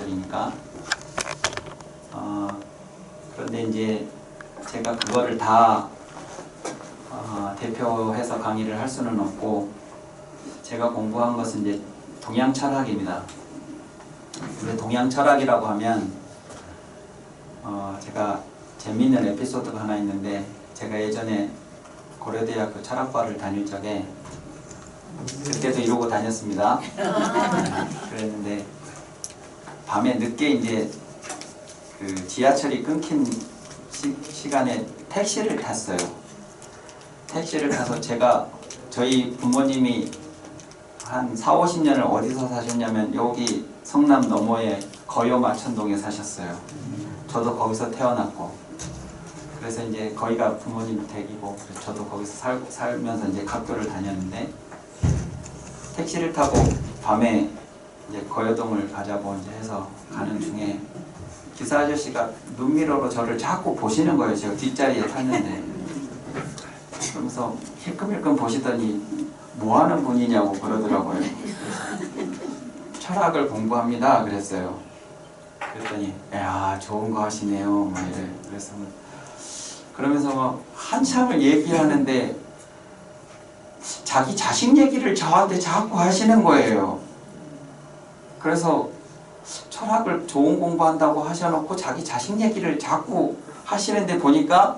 지하철이니까. 그런데 이제 제가 그거를 다 대표해서 강의를 할 수는 없고, 제가 공부한 것은 이제 동양 철학입니다. 근데 동양 철학이라고 하면 제가 재미있는 에피소드가 하나 있는데, 제가 예전에 고려대학교 철학과를 다닐 적에 그때도 이러고 다녔습니다. 그랬는데 밤에 늦게 이제 그 지하철이 끊긴 시간에 택시를 탔어요. 택시를 타서 저희 부모님이 한 4, 50년을 어디서 사셨냐면 여기 성남 너머에 거요 마천동에 사셨어요. 저도 거기서 태어났고, 그래서 이제 거기가 부모님 댁이고, 저도 거기서 살면서 이제 학교를 다녔는데, 택시를 타고 밤에 이제 거여동을 가자고 이제 해서 가는 중에 기사 아저씨가 눈미러로 저를 자꾸 보시는 거예요. 제가 뒷자리에 탔는데. 그러면서 힐끔힐끔 보시더니 뭐 하는 분이냐고 그러더라고요. 철학을 공부합니다 그랬어요. 그랬더니 야 좋은 거 하시네요 뭐 이래. 그래서 그러면서 막 한참을 얘기하는데 자기 자식 얘기를 저한테 자꾸 하시는 거예요. 그래서 철학을 좋은 공부한다고 하셔놓고 자기 자식 얘기를 자꾸 하시는데 보니까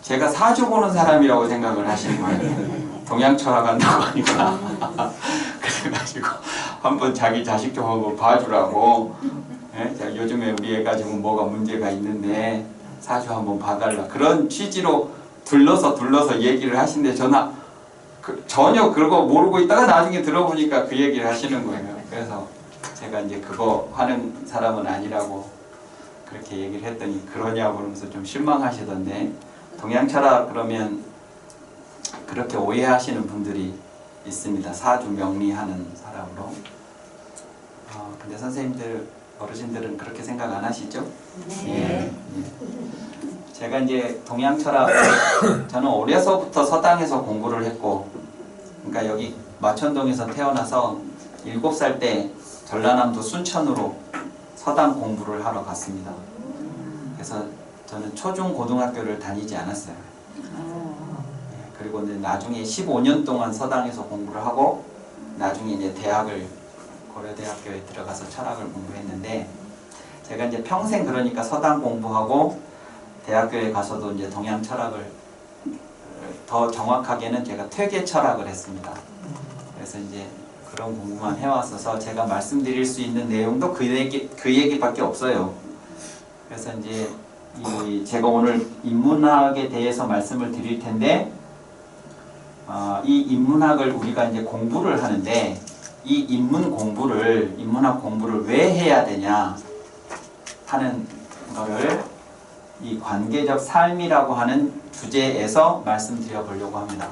제가 사주 보는 사람이라고 생각을 하시는 거예요. 동양 철학한다고 하니까. 그래가지고 한번 자기 자식 좀 한번 봐주라고. 예? 요즘에 우리 애가 지금 뭐가 문제가 있는데 사주 한번 봐달라. 그런 취지로 둘러서 얘기를 하시는데 전혀 그거 모르고 있다가 나중에 들어보니까 그 얘기를 하시는 거예요. 그래서 제가 이제 그거 하는 사람은 아니라고 그렇게 얘기를 했더니 그러냐고 그러면서 좀 실망하시던데, 동양 철학 그러면 그렇게 오해하시는 분들이 있습니다. 사주 명리하는 사람으로. 근데 선생님들, 어르신들은 그렇게 생각 안 하시죠? 네. 제가 이제 동양 철학, 저는 어려서부터 서당에서 공부를 했고, 그러니까 여기 마천동에서 태어나서 7살 때 전라남도 순천으로 서당 공부를 하러 갔습니다. 그래서 저는 초중 고등학교를 다니지 않았어요. 그리고 이제 나중에 15년 동안 서당에서 공부를 하고, 나중에 이제 고려대학교에 들어가서 철학을 공부했는데, 제가 이제 평생 그러니까 서당 공부하고 대학교에 가서도 이제 동양 철학을, 더 정확하게는 제가 퇴계 철학을 했습니다. 그래서 이제 그런 공부만 해왔어서 제가 말씀드릴 수 있는 내용도 그 얘기밖에 없어요. 그래서 이제 제가 오늘 인문학에 대해서 말씀을 드릴 텐데, 이 인문학을 우리가 이제 공부를 하는데, 이 인문학 공부를 왜 해야 되냐 하는 거를 이 관계적 삶이라고 하는 주제에서 말씀드려 보려고 합니다.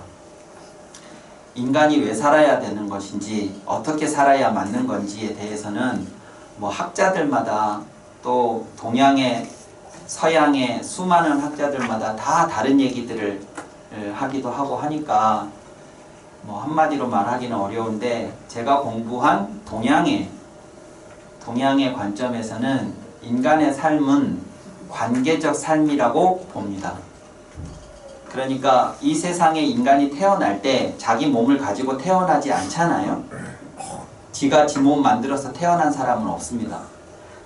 인간이 왜 살아야 되는 것인지, 어떻게 살아야 맞는 건지에 대해서는 뭐 학자들마다, 또 동양의 서양의 수많은 학자들마다 다 다른 얘기들을 하기도 하고 하니까 뭐 한마디로 말하기는 어려운데, 제가 공부한 동양의 관점에서는 인간의 삶은 관계적 삶이라고 봅니다. 그러니까 이 세상에 인간이 태어날 때 자기 몸을 가지고 태어나지 않잖아요. 지가 지 몸 만들어서 태어난 사람은 없습니다.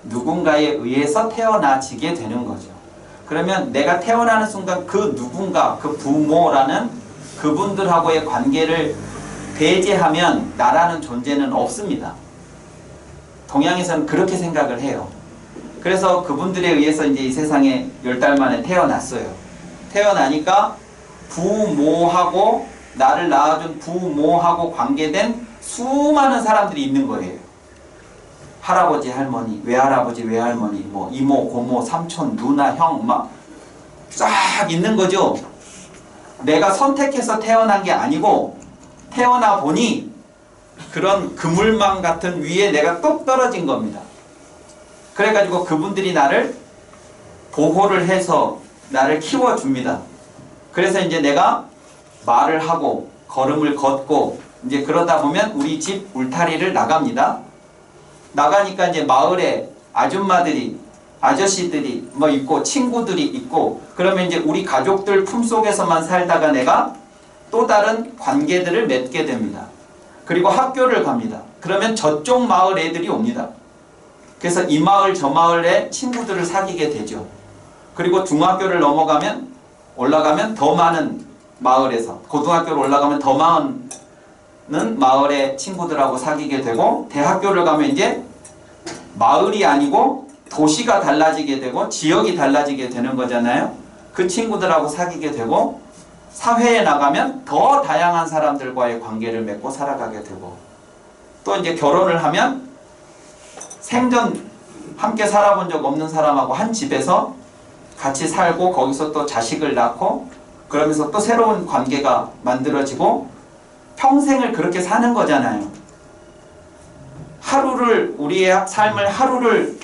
누군가에 의해서 태어나지게 되는 거죠. 그러면 내가 태어나는 순간 그 누군가, 그 부모라는 그분들하고의 관계를 배제하면 나라는 존재는 없습니다. 동양에서는 그렇게 생각을 해요. 그래서 그분들에 의해서 이제 이 세상에 10달 만에 태어났어요. 태어나니까 부모하고, 나를 낳아준 부모하고 관계된 수많은 사람들이 있는 거예요. 할아버지, 할머니, 외할아버지, 외할머니, 뭐 이모, 고모, 삼촌, 누나, 형 막 쫙 있는 거죠. 내가 선택해서 태어난 게 아니고, 태어나 보니 그런 그물망 같은 위에 내가 똑 떨어진 겁니다. 그래가지고 그분들이 나를 보호를 해서 나를 키워줍니다. 그래서 이제 내가 말을 하고 걸음을 걷고 이제 그러다 보면 우리 집 울타리를 나갑니다. 나가니까 이제 마을에 아줌마들이, 아저씨들이 뭐 있고 친구들이 있고, 그러면 이제 우리 가족들 품속에서만 살다가 내가 또 다른 관계들을 맺게 됩니다. 그리고 학교를 갑니다. 그러면 저쪽 마을 애들이 옵니다. 그래서 이 마을 저 마을의 친구들을 사귀게 되죠. 그리고 중학교를 넘어가면 올라가면 더 많은 마을에서, 고등학교를 올라가면 더 많은 마을의 친구들하고 사귀게 되고, 대학교를 가면 이제 마을이 아니고 도시가 달라지게 되고 지역이 달라지게 되는 거잖아요. 그 친구들하고 사귀게 되고, 사회에 나가면 더 다양한 사람들과의 관계를 맺고 살아가게 되고, 또 이제 결혼을 하면 생전 함께 살아본 적 없는 사람하고 한 집에서 같이 살고, 거기서 또 자식을 낳고, 그러면서 또 새로운 관계가 만들어지고 평생을 그렇게 사는 거잖아요. 하루를, 우리의 삶을 하루를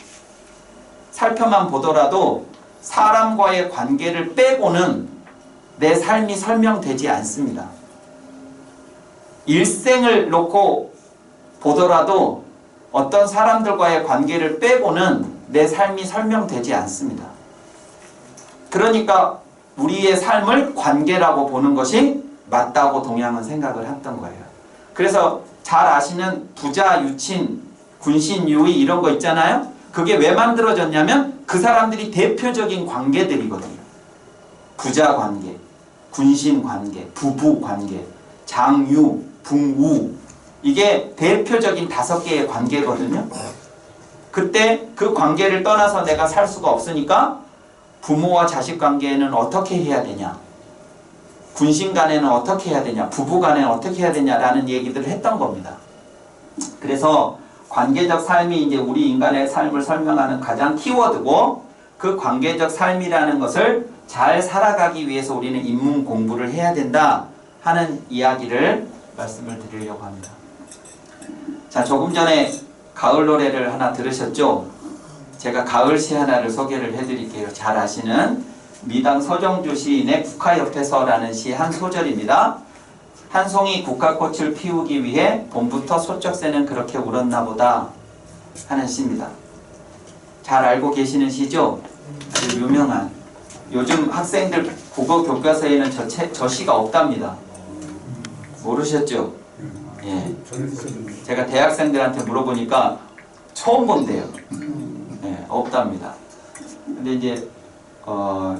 살펴만 보더라도 사람과의 관계를 빼고는 내 삶이 설명되지 않습니다. 일생을 놓고 보더라도 어떤 사람들과의 관계를 빼고는 내 삶이 설명되지 않습니다. 그러니까 우리의 삶을 관계라고 보는 것이 맞다고 동양은 생각을 했던 거예요. 그래서 잘 아시는 부자, 유친, 군신, 유의 이런 거 있잖아요. 그게 왜 만들어졌냐면 그 사람들이 대표적인 관계들이거든요. 부자 관계, 군신 관계, 부부 관계, 장유, 붕우, 이게 대표적인 5개의 관계거든요. 그때 그 관계를 떠나서 내가 살 수가 없으니까 부모와 자식 관계는 어떻게 해야 되냐, 군신 간에는 어떻게 해야 되냐, 부부 간에는 어떻게 해야 되냐라는 얘기들을 했던 겁니다. 그래서 관계적 삶이 이제 우리 인간의 삶을 설명하는 가장 키워드고, 그 관계적 삶이라는 것을 잘 살아가기 위해서 우리는 인문 공부를 해야 된다 하는 이야기를 말씀을 드리려고 합니다. 자, 조금 전에 가을 노래를 하나 들으셨죠? 제가 가을시 하나를 소개를 해드릴게요. 잘 아시는 미당 서정주 시인의 국화옆에서라는 시 한 소절입니다. 한 송이 국화꽃을 피우기 위해 봄부터 소쩍새는 그렇게 울었나 보다 하는 시입니다. 잘 알고 계시는 시죠? 아주 유명한. 요즘 학생들 국어 교과서에는 저 시가 없답니다. 모르셨죠? 예. 제가 대학생들한테 물어보니까 처음 본대요. 예, 없답니다. 근데 이제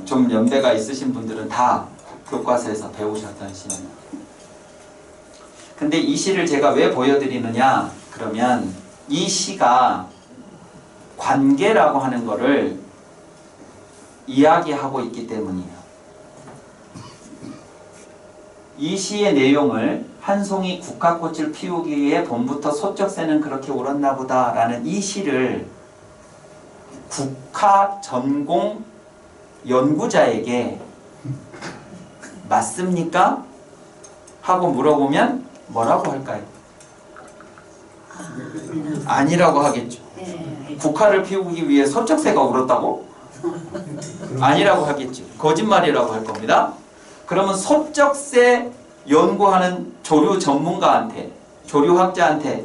좀 연배가 있으신 분들은 다 교과서에서 배우셨던 시입니다. 근데 이 시를 제가 왜 보여드리느냐 그러면, 이 시가 관계라고 하는 거를 이야기하고 있기 때문이에요. 이 시의 내용을 한 송이 국화꽃을 피우기 위해 봄부터 소쩍새는 그렇게 울었나 보다 라는 이 시를 국화 전공 연구자에게 맞습니까? 하고 물어보면 뭐라고 할까요? 아니라고 하겠죠. 국화를 피우기 위해 소쩍새가 울었다고? 아니라고 하겠죠. 거짓말이라고 할 겁니다. 그러면 소쩍새 연구하는 조류 전문가한테, 조류학자한테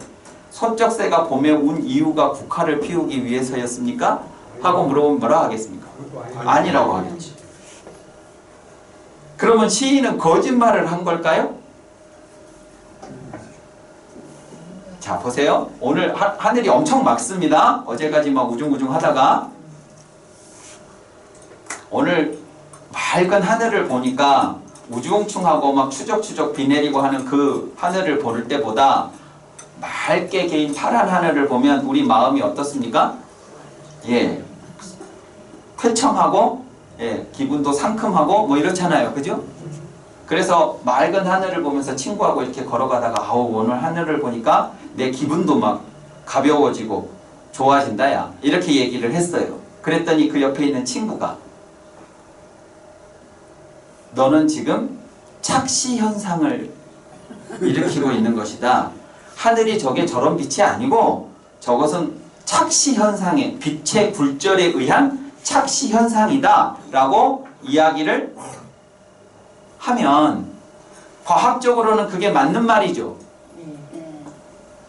소쩍새가 봄에 운 이유가 국화를 피우기 위해서였습니까? 하고 물어보면 뭐라 하겠습니까? 아니라고 하겠죠. 그러면 시인은 거짓말을 한 걸까요? 자, 보세요. 오늘 하늘이 엄청 맑습니다. 어제까지 막 우중우중 하다가 오늘 맑은 하늘을 보니까 우중충하고 막 추적추적 비 내리고 하는 그 하늘을 볼 때보다 맑게 개인 파란 하늘을 보면 우리 마음이 어떻습니까? 예, 쾌청하고, 예, 기분도 상큼하고 뭐 이렇잖아요. 그죠? 그래서 맑은 하늘을 보면서 친구하고 이렇게 걸어가다가 아우 오늘 하늘을 보니까 내 기분도 막 가벼워지고 좋아진다 야, 이렇게 얘기를 했어요. 그랬더니 그 옆에 있는 친구가 너는 지금 착시 현상을 일으키고 있는 것이다. 하늘이 저게 저런 빛이 아니고 저것은 착시 현상의, 빛의 굴절에 의한 착시 현상이다 라고 이야기를 하면 과학적으로는 그게 맞는 말이죠.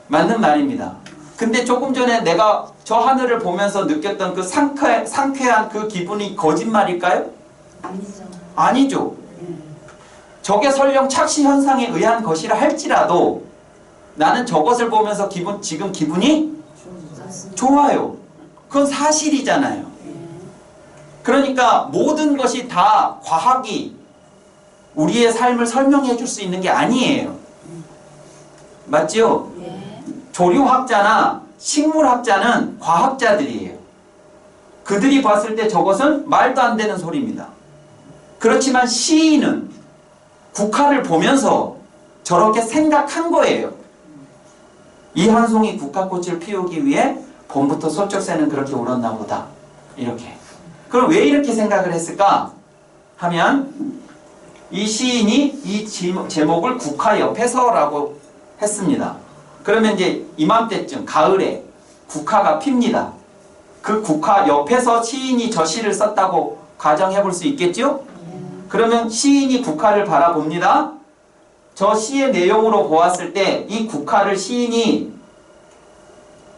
맞는 말입니다. 근데 조금 전에 내가 저 하늘을 보면서 느꼈던 그 상쾌한 그 기분이 거짓말일까요? 아니죠. 아니죠. 저게 설령 착시 현상에 의한 것이라 할지라도 나는 저것을 보면서 지금 기분이 좋아요. 그건 사실이잖아요. 그러니까 모든 것이 다 과학이 우리의 삶을 설명해 줄 수 있는 게 아니에요. 맞죠? 조류학자나 식물학자는 과학자들이에요. 그들이 봤을 때 저것은 말도 안 되는 소리입니다. 그렇지만 시인은 국화를 보면서 저렇게 생각한 거예요. 이 한 송이 국화꽃을 피우기 위해 봄부터 소쩍새는 그렇게 울었나 보다. 이렇게. 그럼 왜 이렇게 생각을 했을까? 하면 이 시인이 이 제목을 국화 옆에서라고 했습니다. 그러면 이제 이맘때쯤 가을에 국화가 핍니다. 그 국화 옆에서 시인이 저 시를 썼다고 가정해 볼 수 있겠죠? 그러면 시인이 국화를 바라봅니다. 저 시의 내용으로 보았을 때 이 국화를 시인이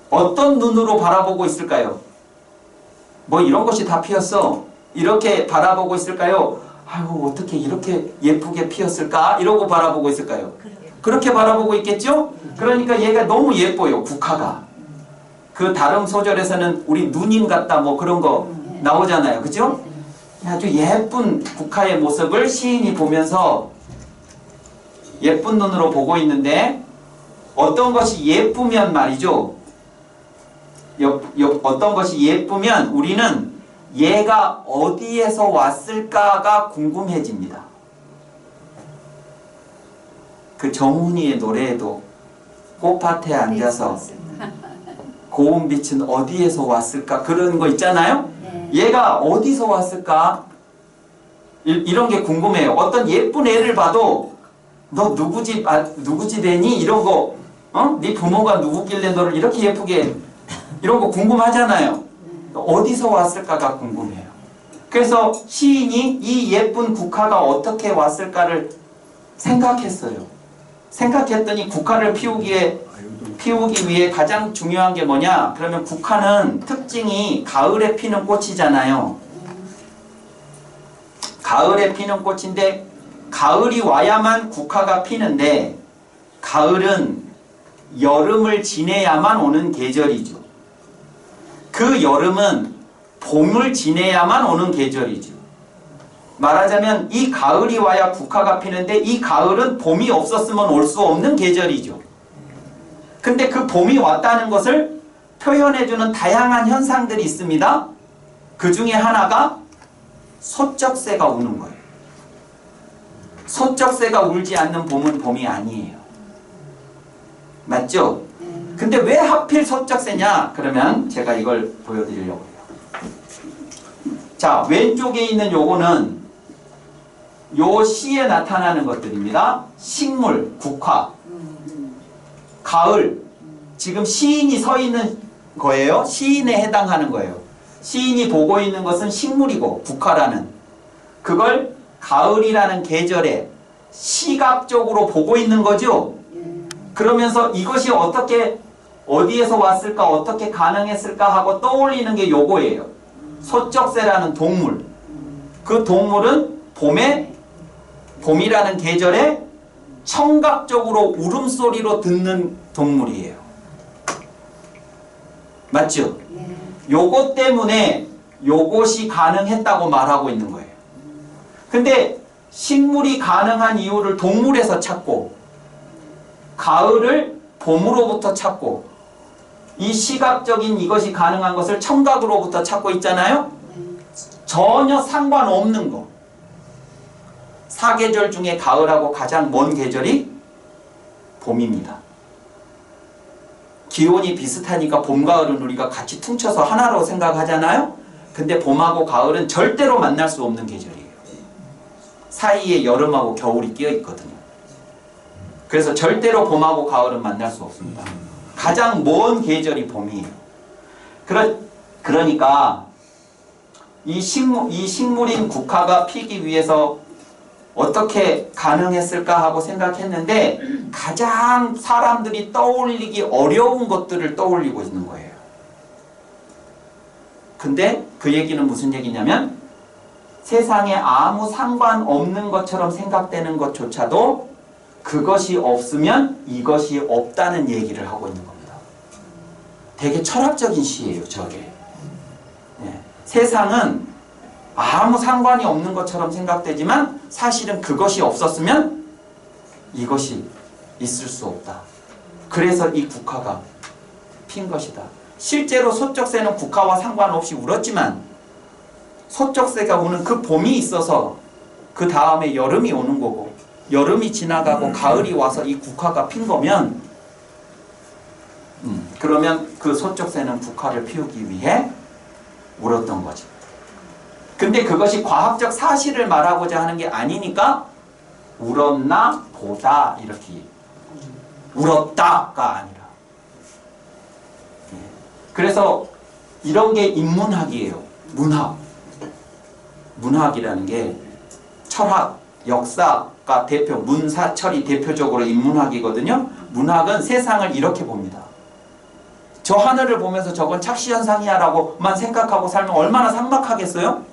어떤 눈으로 바라보고 있을까요? 뭐 이런 것이 다 피었어. 이렇게 바라보고 있을까요? 아이고 어떻게 이렇게 예쁘게 피었을까? 이러고 바라보고 있을까요? 그렇게 바라보고 있겠죠? 그러니까 얘가 너무 예뻐요. 국화가. 그 다른 소절에서는 우리 누님 같다 뭐 그런 거 나오잖아요. 그죠? 아주 예쁜 국화의 모습을 시인이 보면서 예쁜 눈으로 보고 있는데 어떤 것이 예쁘면 말이죠. 어떤 것이 예쁘면 우리는 얘가 어디에서 왔을까가 궁금해집니다. 그 정훈이의 노래에도 꽃밭에 앉아서 고운 빛은 어디에서 왔을까 그런 거 있잖아요. 얘가 어디서 왔을까 이런 게 궁금해요. 어떤 예쁜 애를 봐도 너 누구 집 애니 이런 거 네 부모가 누구길래 너를 이렇게 예쁘게 이런 거 궁금하잖아요. 어디서 왔을까가 궁금해요. 그래서 시인이 이 예쁜 국화가 어떻게 왔을까를 생각했어요. 생각했더니 국화를 피우기 위해 가장 중요한 게 뭐냐? 그러면 국화는 특징이 가을에 피는 꽃이잖아요. 가을에 피는 꽃인데 가을이 와야만 국화가 피는데 가을은 여름을 지내야만 오는 계절이죠. 그 여름은 봄을 지내야만 오는 계절이죠. 말하자면 이 가을이 와야 국화가 피는데 이 가을은 봄이 없었으면 올 수 없는 계절이죠. 근데 그 봄이 왔다는 것을 표현해주는 다양한 현상들이 있습니다. 그 중에 하나가 소쩍새가 우는 거예요. 소쩍새가 울지 않는 봄은 봄이 아니에요. 맞죠? 근데 왜 하필 소쩍새냐? 그러면 제가 이걸 보여드리려고 해요. 자, 왼쪽에 있는 요거는 요 시에 나타나는 것들입니다. 식물, 국화, 가을. 지금 시인이 서 있는 거예요. 시인에 해당하는 거예요. 시인이 보고 있는 것은 식물이고 국화라는 그걸 가을이라는 계절에 시각적으로 보고 있는 거죠. 그러면서 이것이 어디에서 왔을까 어떻게 가능했을까 하고 떠올리는 게 요거예요. 소쩍새라는 동물. 그 동물은 봄이라는 계절에 청각적으로 울음소리로 듣는 동물이에요. 맞죠? 요것 때문에 요것이 가능했다고 말하고 있는 거예요. 근데 식물이 가능한 이유를 동물에서 찾고 가을을 봄으로부터 찾고 이 시각적인 이것이 가능한 것을 청각으로부터 찾고 있잖아요. 전혀 상관없는 거. 사계절 중에 가을하고 가장 먼 계절이 봄입니다. 기온이 비슷하니까 봄, 가을은 우리가 같이 퉁쳐서 하나로 생각하잖아요. 근데 봄하고 가을은 절대로 만날 수 없는 계절이에요. 사이에 여름하고 겨울이 끼어 있거든요. 그래서 절대로 봄하고 가을은 만날 수 없습니다. 가장 먼 계절이 봄이에요. 그러니까 이 식물인 국화가 피기 위해서 어떻게 가능했을까 하고 생각했는데 가장 사람들이 떠올리기 어려운 것들을 떠올리고 있는 거예요. 근데 그 얘기는 무슨 얘기냐면 세상에 아무 상관없는 것처럼 생각되는 것조차도 그것이 없으면 이것이 없다는 얘기를 하고 있는 겁니다. 되게 철학적인 시예요, 저게. 네. 세상은 아무 상관이 없는 것처럼 생각되지만 사실은 그것이 없었으면 이것이 있을 수 없다. 그래서 이 국화가 핀 것이다. 실제로 소쩍새는 국화와 상관없이 울었지만 소쩍새가 우는 그 봄이 있어서 그 다음에 여름이 오는 거고 여름이 지나가고 가을이 와서 이 국화가 핀 거면 그러면 그 소쩍새는 국화를 피우기 위해 울었던 거죠. 근데 그것이 과학적 사실을 말하고자 하는 게 아니니까 울었나 보다 이렇게 울었다가 아니라 그래서 이런 게 인문학이에요. 문학이라는 게 철학, 역사가 대표, 문사철이 대표적으로 인문학이거든요. 문학은 세상을 이렇게 봅니다. 저 하늘을 보면서 저건 착시현상이야 라고만 생각하고 살면 얼마나 삭막하겠어요?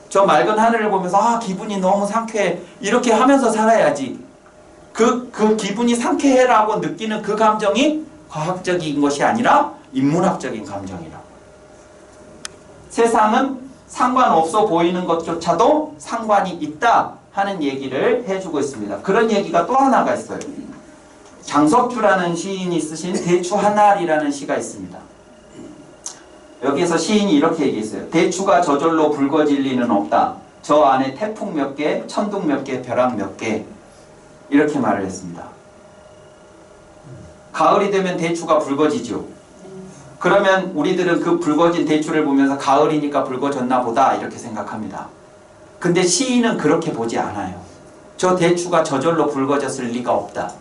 저 맑은 하늘을 보면서 아 기분이 너무 상쾌해 이렇게 하면서 살아야지. 그 기분이 상쾌해라고 느끼는 그 감정이 과학적인 것이 아니라 인문학적인 감정이라고. 세상은 상관없어 보이는 것조차도 상관이 있다 하는 얘기를 해주고 있습니다. 그런 얘기가 또 하나가 있어요. 장석주라는 시인이 쓰신 대추 하나리라는 시가 있습니다. 여기에서 시인이 이렇게 얘기했어요. 대추가 저절로 붉어질 리는 없다. 저 안에 태풍 몇 개, 천둥 몇 개, 벼락 몇 개 이렇게 말을 했습니다. 가을이 되면 대추가 붉어지죠. 그러면 우리들은 그 붉어진 대추를 보면서 가을이니까 붉어졌나 보다 이렇게 생각합니다. 근데 시인은 그렇게 보지 않아요. 저 대추가 저절로 붉어졌을 리가 없다.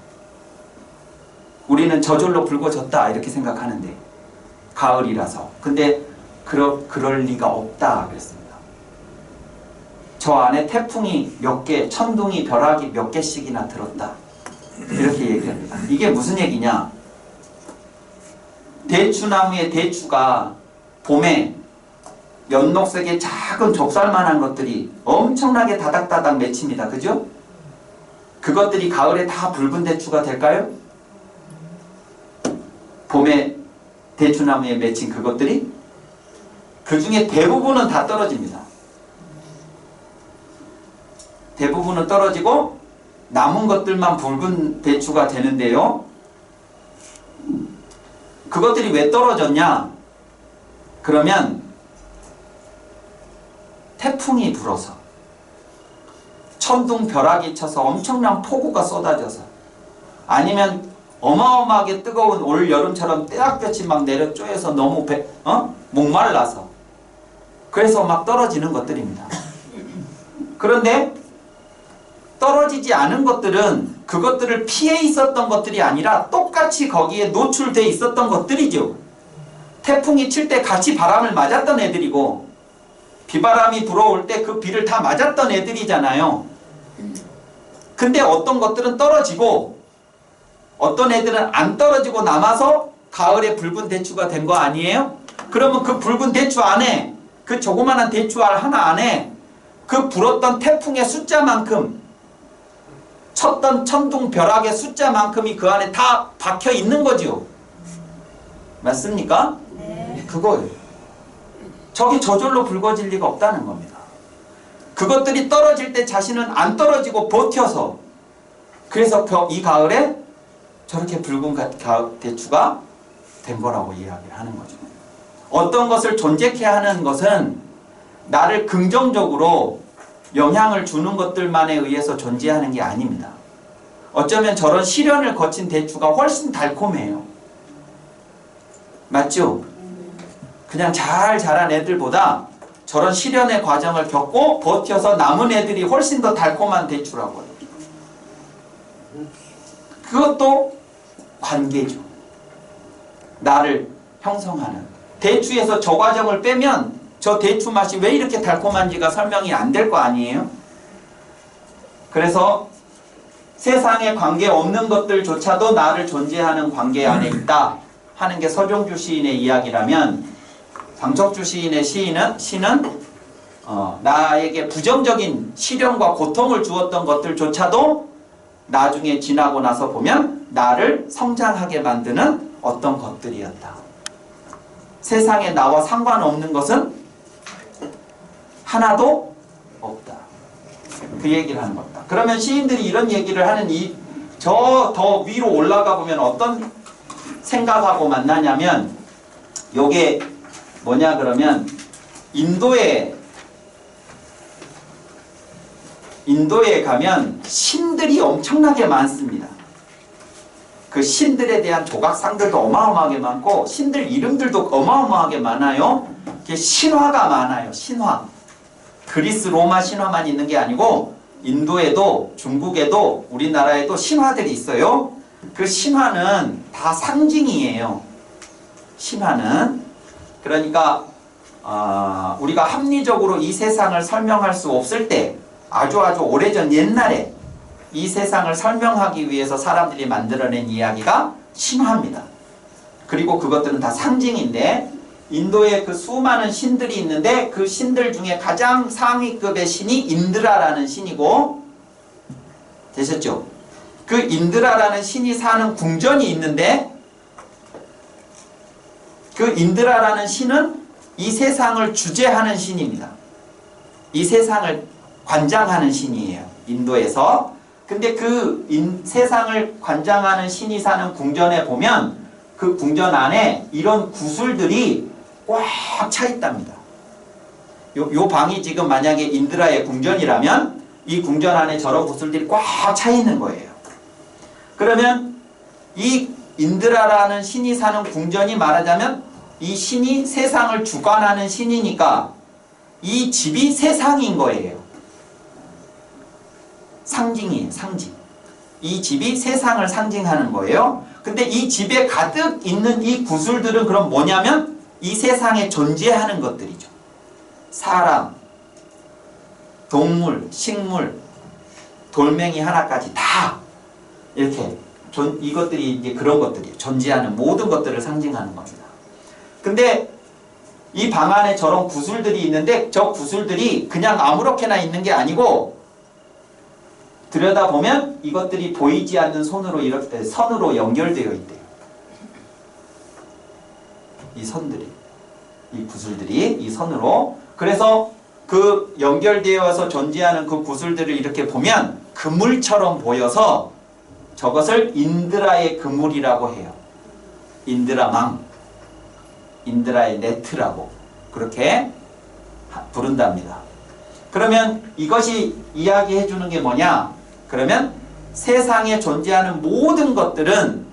우리는 저절로 붉어졌다 이렇게 생각하는데 가을이라서. 근데 그럴 리가 없다 그랬습니다. 저 안에 태풍이 몇 개, 천둥이 벼락이 몇 개씩이나 들었다. 이렇게 얘기합니다. 이게 무슨 얘기냐? 대추나무의 대추가 봄에 연녹색의 작은 좁쌀만한 것들이 엄청나게 다닥다닥 맺힙니다. 그죠? 그것들이 가을에 다 붉은 대추가 될까요? 봄에 대추나무에 맺힌 그것들이 그 중에 대부분은 다 떨어집니다. 대부분은 떨어지고 남은 것들만 붉은 대추가 되는데요. 그것들이 왜 떨어졌냐? 그러면 태풍이 불어서 천둥 벼락이 쳐서 엄청난 폭우가 쏟아져서 아니면 어마어마하게 뜨거운 올 여름처럼 떼약볕이 막 내려 쪼여서 너무 목말라서 그래서 막 떨어지는 것들입니다. 그런데 떨어지지 않은 것들은 그것들을 피해 있었던 것들이 아니라 똑같이 거기에 노출돼 있었던 것들이죠. 태풍이 칠 때 같이 바람을 맞았던 애들이고 비바람이 불어올 때 그 비를 다 맞았던 애들이잖아요. 근데 어떤 것들은 떨어지고 어떤 애들은 안 떨어지고 남아서 가을에 붉은 대추가 된 거 아니에요? 그러면 그 붉은 대추 안에 그 조그만한 대추 알 하나 안에 그 불었던 태풍의 숫자만큼 쳤던 천둥 벼락의 숫자만큼이 그 안에 다 박혀 있는 거지요. 맞습니까? 네. 그거예요. 저게 저절로 붉어질 리가 없다는 겁니다. 그것들이 떨어질 때 자신은 안 떨어지고 버텨서 그래서 이 가을에 저렇게 붉은 대추가 된 거라고 이야기를 하는 거죠. 어떤 것을 존재케 하는 것은 나를 긍정적으로 영향을 주는 것들만에 의해서 존재하는 게 아닙니다. 어쩌면 저런 시련을 거친 대추가 훨씬 달콤해요. 맞죠? 그냥 잘 자란 애들보다 저런 시련의 과정을 겪고 버텨서 남은 애들이 훨씬 더 달콤한 대추라고요. 그것도 관계죠. 나를 형성하는. 대추에서 저 과정을 빼면 저 대추 맛이 왜 이렇게 달콤한지가 설명이 안 될 거 아니에요? 그래서 세상에 관계없는 것들조차도 나를 존재하는 관계 안에 있다 하는 게 서종주 시인의 이야기라면, 장척주 시인의 시는 나에게 부정적인 시련과 고통을 주었던 것들조차도 나중에 지나고 나서 보면 나를 성장하게 만드는 어떤 것들이었다. 세상에 나와 상관없는 것은 하나도 없다. 그 얘기를 하는 겁니다. 그러면 시인들이 이런 얘기를 하는 저 더 위로 올라가 보면 어떤 생각하고 만나냐면, 요게 뭐냐 그러면 인도에 가면 신들이 엄청나게 많습니다. 그 신들에 대한 조각상들도 어마어마하게 많고 신들 이름들도 어마어마하게 많아요. 신화가 많아요. 신화. 그리스 로마 신화만 있는 게 아니고 인도에도 중국에도 우리나라에도 신화들이 있어요. 그 신화는 다 상징이에요. 신화는. 그러니까 우리가 합리적으로 이 세상을 설명할 수 없을 때, 아주 오래전 옛날에 이 세상을 설명하기 위해서 사람들이 만들어낸 이야기가 신화입니다. 그리고 그것들은 다 상징인데, 인도에 그 수많은 신들이 있는데 그 신들 중에 가장 상위급의 신이 인드라라는 신이고, 되셨죠? 그 인드라라는 신이 사는 궁전이 있는데, 그 인드라라는 신은 이 세상을 주재하는 신입니다. 이 세상을 관장하는 신이에요. 인도에서. 근데 그 세상을 관장하는 신이 사는 궁전에 보면 그 궁전 안에 이런 구슬들이 꽉 차 있답니다. 요 방이 지금 만약에 인드라의 궁전이라면 이 궁전 안에 저런 구슬들이 꽉 차 있는 거예요. 그러면 이 인드라라는 신이 사는 궁전이 말하자면 이 신이 세상을 주관하는 신이니까 이 집이 세상인 거예요. 상징이에요. 상징. 이 집이 세상을 상징하는 거예요. 근데 이 집에 가득 있는 이 구슬들은 그럼 뭐냐면 이 세상에 존재하는 것들이죠. 사람, 동물, 식물, 돌멩이 하나까지 다 이렇게 이것들이 이제 그런 것들이에요. 존재하는 모든 것들을 상징하는 겁니다. 근데 이 방 안에 저런 구슬들이 있는데 저 구슬들이 그냥 아무렇게나 있는 게 아니고, 들여다보면 이것들이 보이지 않는 손으로 이렇게 선으로 연결되어 있대요. 이 선들이, 이 구슬들이 이 선으로. 그래서 그 연결되어서 존재하는 그 구슬들을 이렇게 보면 그물처럼 보여서 저것을 인드라의 그물이라고 해요. 인드라망, 인드라의 네트라고 그렇게 부른답니다. 그러면 이것이 이야기해 주는 게 뭐냐? 그러면 세상에 존재하는 모든 것들은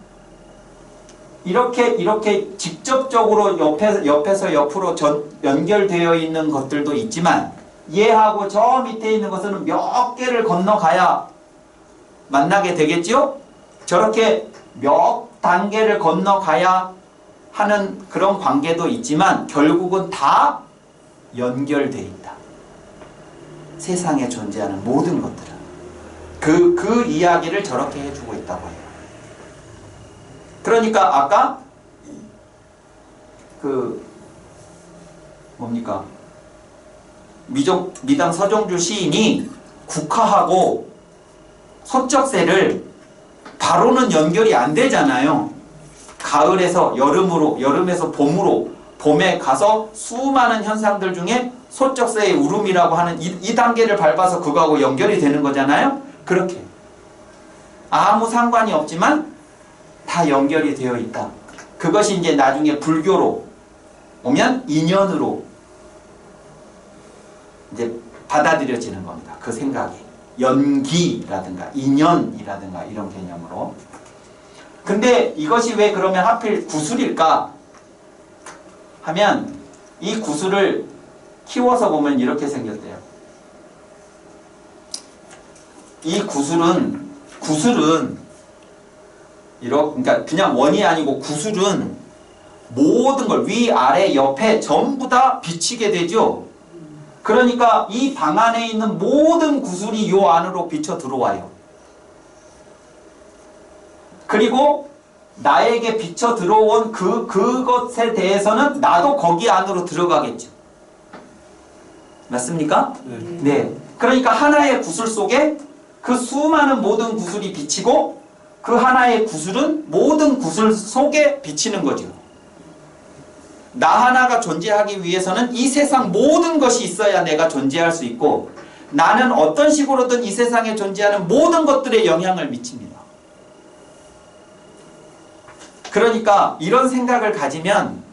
이렇게 직접적으로 옆에서 옆으로 연결되어 있는 것들도 있지만, 얘하고 저 밑에 있는 것은 몇 개를 건너가야 만나게 되겠죠? 저렇게 몇 단계를 건너가야 하는 그런 관계도 있지만 결국은 다 연결되어 있다. 세상에 존재하는 모든 것들은. 그 이야기를 저렇게 해주고 있다고 해요. 그러니까 아까 미당 서종주 시인이 국화하고 소쩍새를 바로는 연결이 안 되잖아요. 가을에서 여름으로, 여름에서 봄으로, 봄에 가서 수많은 현상들 중에 소쩍새의 울음이라고 하는 이 단계를 밟아서 그거하고 연결이 되는 거잖아요. 그렇게 아무 상관이 없지만 다 연결이 되어 있다. 그것이 이제 나중에 불교로 오면 인연으로 이제 받아들여지는 겁니다. 그 생각이 연기라든가 인연이라든가 이런 개념으로. 근데 이것이 왜 그러면 하필 구슬일까 하면, 이 구슬을 키워서 보면 이렇게 생겼대요. 이 구슬은 그러니까 그냥 원이 아니고 구슬은 모든 걸 위, 아래, 옆에 전부 다 비치게 되죠. 그러니까 이 방 안에 있는 모든 구슬이 요 안으로 비쳐 들어와요. 그리고 나에게 비쳐 들어온 그것에 대해서는 나도 거기 안으로 들어가겠죠. 맞습니까? 네. 그러니까 하나의 구슬 속에 그 수많은 모든 구슬이 비치고 그 하나의 구슬은 모든 구슬 속에 비치는 거죠. 나 하나가 존재하기 위해서는 이 세상 모든 것이 있어야 내가 존재할 수 있고 나는 어떤 식으로든 이 세상에 존재하는 모든 것들에 영향을 미칩니다. 그러니까 이런 생각을 가지면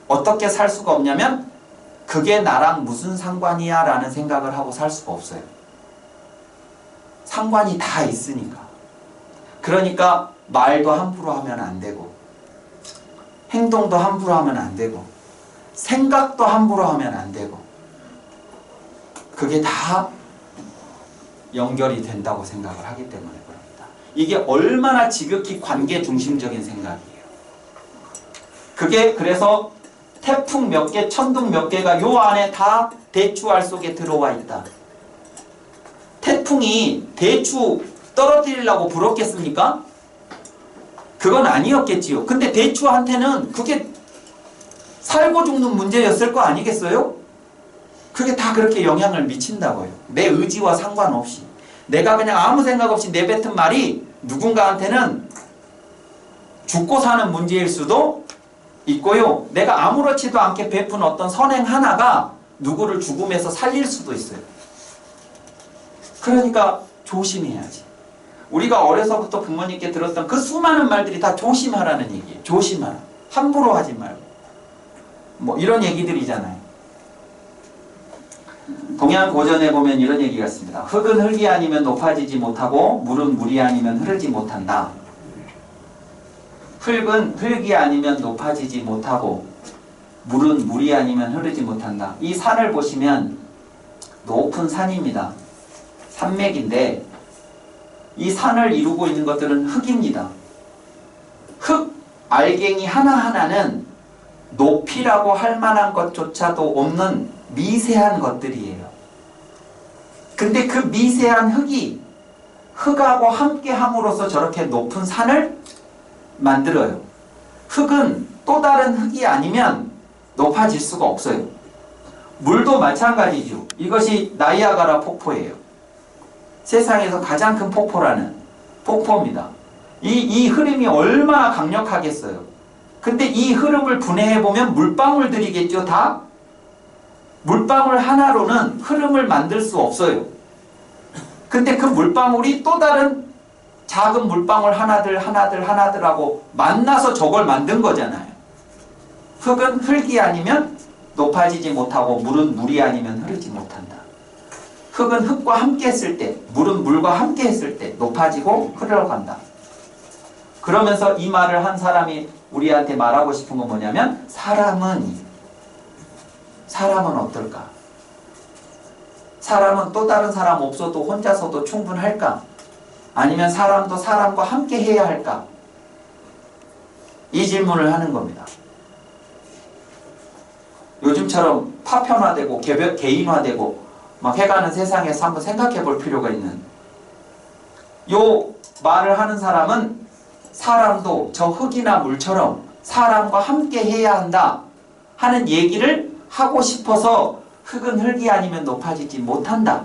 어떻게 살 수가 없냐면 그게 나랑 무슨 상관이야 라는 생각을 하고 살 수가 없어요. 상관이 다 있으니까. 그러니까 말도 함부로 하면 안 되고 행동도 함부로 하면 안 되고 생각도 함부로 하면 안 되고 그게 다 연결이 된다고 생각을 하기 때문에 그럽니다. 이게 얼마나 지극히 관계 중심적인 생각이에요. 그게 그래서 태풍 몇 개, 천둥 몇 개가 요 안에 다 대추알 속에 들어와 있다. 태풍이 대추 떨어뜨리려고 불었겠습니까? 그건 아니었겠지요. 근데 대추한테는 그게 살고 죽는 문제였을 거 아니겠어요? 그게 다 그렇게 영향을 미친다고요. 내 의지와 상관없이. 내가 그냥 아무 생각 없이 내뱉은 말이 누군가한테는 죽고 사는 문제일 수도 있고요. 내가 아무렇지도 않게 베푼 어떤 선행 하나가 누구를 죽음에서 살릴 수도 있어요. 그러니까 조심해야지. 우리가 어려서부터 부모님께 들었던 그 수많은 말들이 다 조심하라는 얘기예요. 조심하라. 함부로 하지 말고. 뭐 이런 얘기들이잖아요. 동양 고전에 보면 이런 얘기가 있습니다. 흙은 흙이 아니면 높아지지 못하고 물은 물이 아니면 흐르지 못한다. 흙은 흙이 아니면 높아지지 못하고 물은 물이 아니면 흐르지 못한다. 이 산을 보시면 높은 산입니다. 산맥인데 이 산을 이루고 있는 것들은 흙입니다. 흙 알갱이 하나하나는 높이라고 할 만한 것조차도 없는 미세한 것들이에요. 근데 그 미세한 흙이 흙하고 함께 함으로써 저렇게 높은 산을 만들어요. 흙은 또 다른 흙이 아니면 높아질 수가 없어요. 물도 마찬가지죠. 이것이 나이아가라 폭포예요. 세상에서 가장 큰 폭포라는 폭포입니다. 이 흐름이 얼마나 강력하겠어요. 근데 이 흐름을 분해해보면 물방울들이겠죠. 다 물방울 하나로는 흐름을 만들 수 없어요. 근데 그 물방울이 또 다른 작은 물방울 하나들하고 만나서 저걸 만든 거잖아요. 흙은 흙이 아니면 높아지지 못하고 물은 물이 아니면 흐르지 못한다. 흙은 흙과 함께 했을 때, 물은 물과 함께 했을 때 높아지고 흘러간다. 그러면서 이 말을 한 사람이 우리한테 말하고 싶은 건 뭐냐면 사람은 어떨까? 사람은 또 다른 사람 없어도 혼자서도 충분할까? 아니면 사람도 사람과 함께 해야 할까? 이 질문을 하는 겁니다. 요즘처럼 파편화되고 개인화되고 막 해가는 세상에서 한번 생각해 볼 필요가 있는 요 말을 하는 사람은 사람도 저 흙이나 물처럼 사람과 함께 해야 한다 하는 얘기를 하고 싶어서 흙은 흙이 아니면 높아지지 못한다.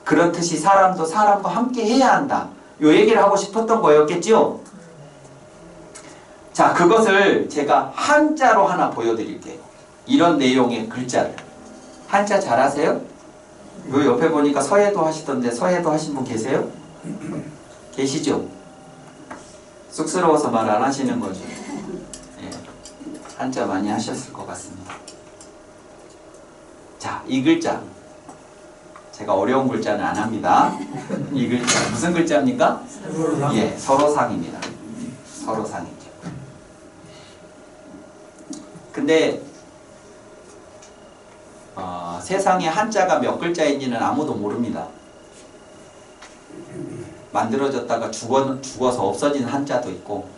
그렇듯이 사람도 사람과 함께 해야 한다. 요 얘기를 하고 싶었던 거였겠죠? 자, 그것을 제가 한자로 하나 보여드릴게요. 이런 내용의 글자를. 한자 잘 하세요? 요 옆에 보니까 서예도 하시던데 서예도 하신 분 계세요? 계시죠? 쑥스러워서 말 안 하시는 거죠. 예, 한자 많이 하셨을 것 같습니다. 자, 이 글자. 제가 어려운 글자는 안 합니다. 이 글자 무슨 글자입니까? 서로상. 예, 서로상입니다. 서로상이죠. 근데 세상에 한자가 몇 글자인지는 아무도 모릅니다. 만들어졌다가 죽어서 없어진 한자도 있고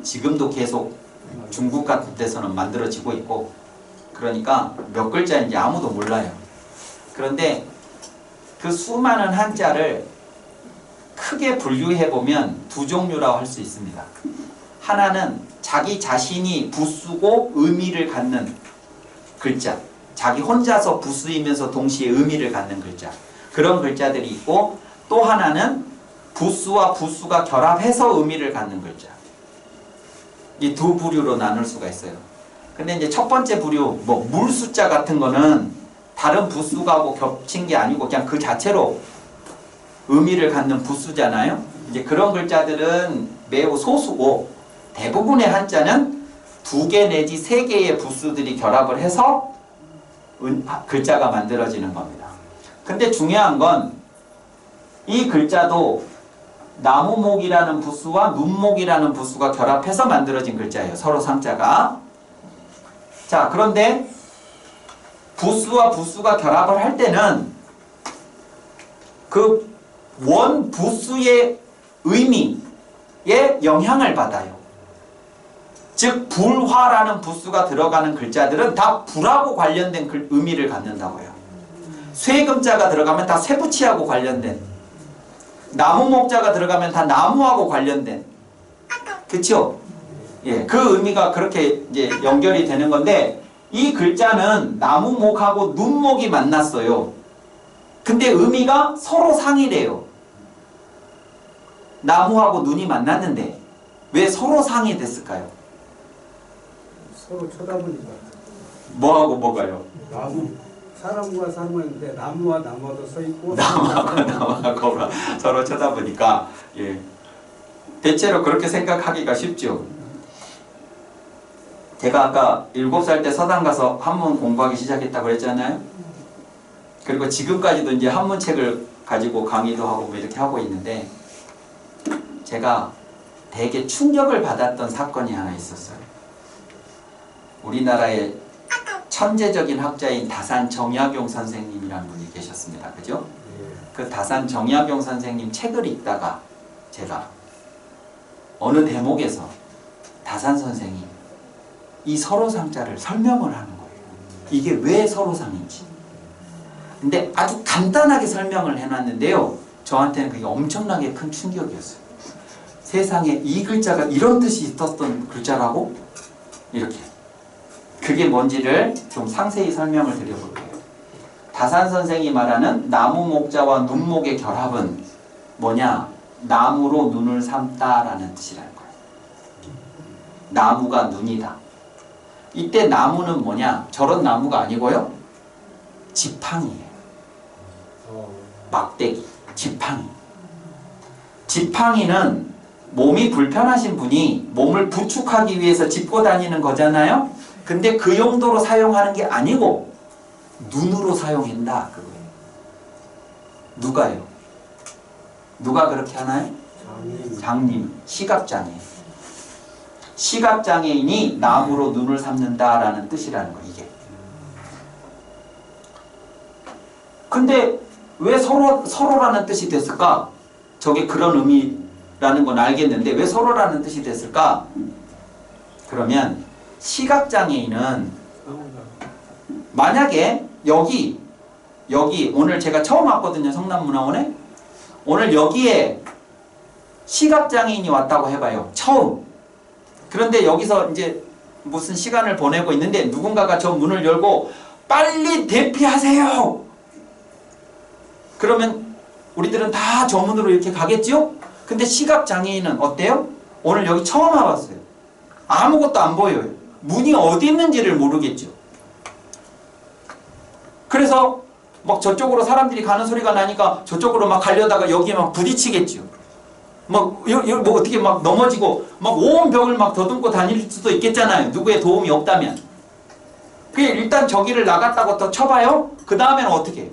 지금도 계속 중국 같은 데서는 만들어지고 있고 그러니까 몇 글자인지 아무도 몰라요. 그런데 그 수많은 한자를 크게 분류해 보면 두 종류라고 할 수 있습니다. 하나는 자기 자신이 부수고 의미를 갖는 글자, 자기 혼자서 부수이면서 동시에 의미를 갖는 글자, 그런 글자들이 있고, 또 하나는 부수와 부수가 결합해서 의미를 갖는 글자. 이 두 부류로 나눌 수가 있어요. 근데 이제 첫 번째 부류, 뭐 물숫자 같은 거는 다른 부수가하고 겹친 게 아니고 그냥 그 자체로 의미를 갖는 부수잖아요. 이제 그런 글자들은 매우 소수고, 대부분의 한자는 2개 내지 3개의 부수들이 결합을 해서 글자가 만들어지는 겁니다. 근데 중요한 건 이 글자도 나무목이라는 부수와 눈목이라는 부수가 결합해서 만들어진 글자예요. 서로 상자가. 자, 그런데 부수와 부수가 결합을 할 때는 그 원 부수의 의미에 영향을 받아요. 즉 불화라는 부수가 들어가는 글자들은 다 불하고 관련된 의미를 갖는다고요. 쇠금자가 들어가면 다 쇠붙이하고 관련된, 나무목자가 들어가면 다 나무하고 관련된, 그쵸? 예, 그 의미가 그렇게 이제 연결이 되는 건데, 이 글자는 나무목하고 눈목이 만났어요. 근데 의미가 서로 상이래요. 나무하고 눈이 만났는데 왜 서로 상이 됐을까요? 서로 쳐다보니까. 뭐하고 뭐가요? 나무. 사람과 사람은 있는데 나무와 나무도 서 있고. 나무하고 서로 쳐다보니까, 예. 대체로 그렇게 생각하기가 쉽죠. 제가 아까 7살 때 서당 가서 한문 공부하기 시작했다고 그랬잖아요. 그리고 지금까지도 이제 한문책을 가지고 강의도 하고 뭐 이렇게 하고 있는데, 제가 되게 충격을 받았던 사건이 하나 있었어요. 우리나라의 천재적인 학자인 다산 정약용 선생님이라는 분이 계셨습니다. 그죠? 그 다산 정약용 선생님 책을 읽다가 제가 어느 대목에서 다산 선생이 이 서로상자를 설명을 하는 거예요. 이게 왜 서로상인지. 근데 아주 간단하게 설명을 해놨는데요. 저한테는 그게 엄청나게 큰 충격이었어요. 세상에 이 글자가 이런 뜻이 있었던 글자라고? 이렇게. 그게 뭔지를 좀 상세히 설명을 드려볼게요. 다산 선생이 말하는 나무목자와 눈목의 결합은 뭐냐? 나무로 눈을 삼다라는 뜻이라는 거예요. 나무가 눈이다. 이때 나무는 뭐냐? 저런 나무가 아니고요. 지팡이에요. 막대기, 지팡이. 지팡이는 몸이 불편하신 분이 몸을 부축하기 위해서 짚고 다니는 거잖아요. 근데 그 용도로 사용하는 게 아니고 눈으로 사용한다 그거예요. 누가요? 누가 그렇게 하나요? 장님, 시각장애인. 시각장애인이 나무로 눈을 삼는다라는 뜻이라는 거, 이게. 근데 왜 서로라는 뜻이 됐을까? 저게 그런 의미라는 건 알겠는데 왜 서로라는 뜻이 됐을까? 그러면 시각장애인은 만약에 여기 오늘 제가 처음 왔거든요. 성남문화원에. 오늘 여기에 시각장애인이 왔다고 해봐요. 처음. 그런데 여기서 이제 무슨 시간을 보내고 있는데 누군가가 저 문을 열고 빨리 대피하세요. 그러면 우리들은 다 저 문으로 이렇게 가겠지요? 근데 시각장애인은 어때요? 오늘 여기 처음 와봤어요. 아무것도 안 보여요. 문이 어디 있는지를 모르겠죠. 그래서 막 저쪽으로 사람들이 가는 소리가 나니까 저쪽으로 막 가려다가 여기에 막 부딪히겠죠. 뭐 어떻게 막 넘어지고 막 온 벽을 막 더듬고 다닐 수도 있겠잖아요. 누구의 도움이 없다면. 그게 일단 저기를 나갔다고 더 쳐봐요. 그 다음에는 어떻게 해요?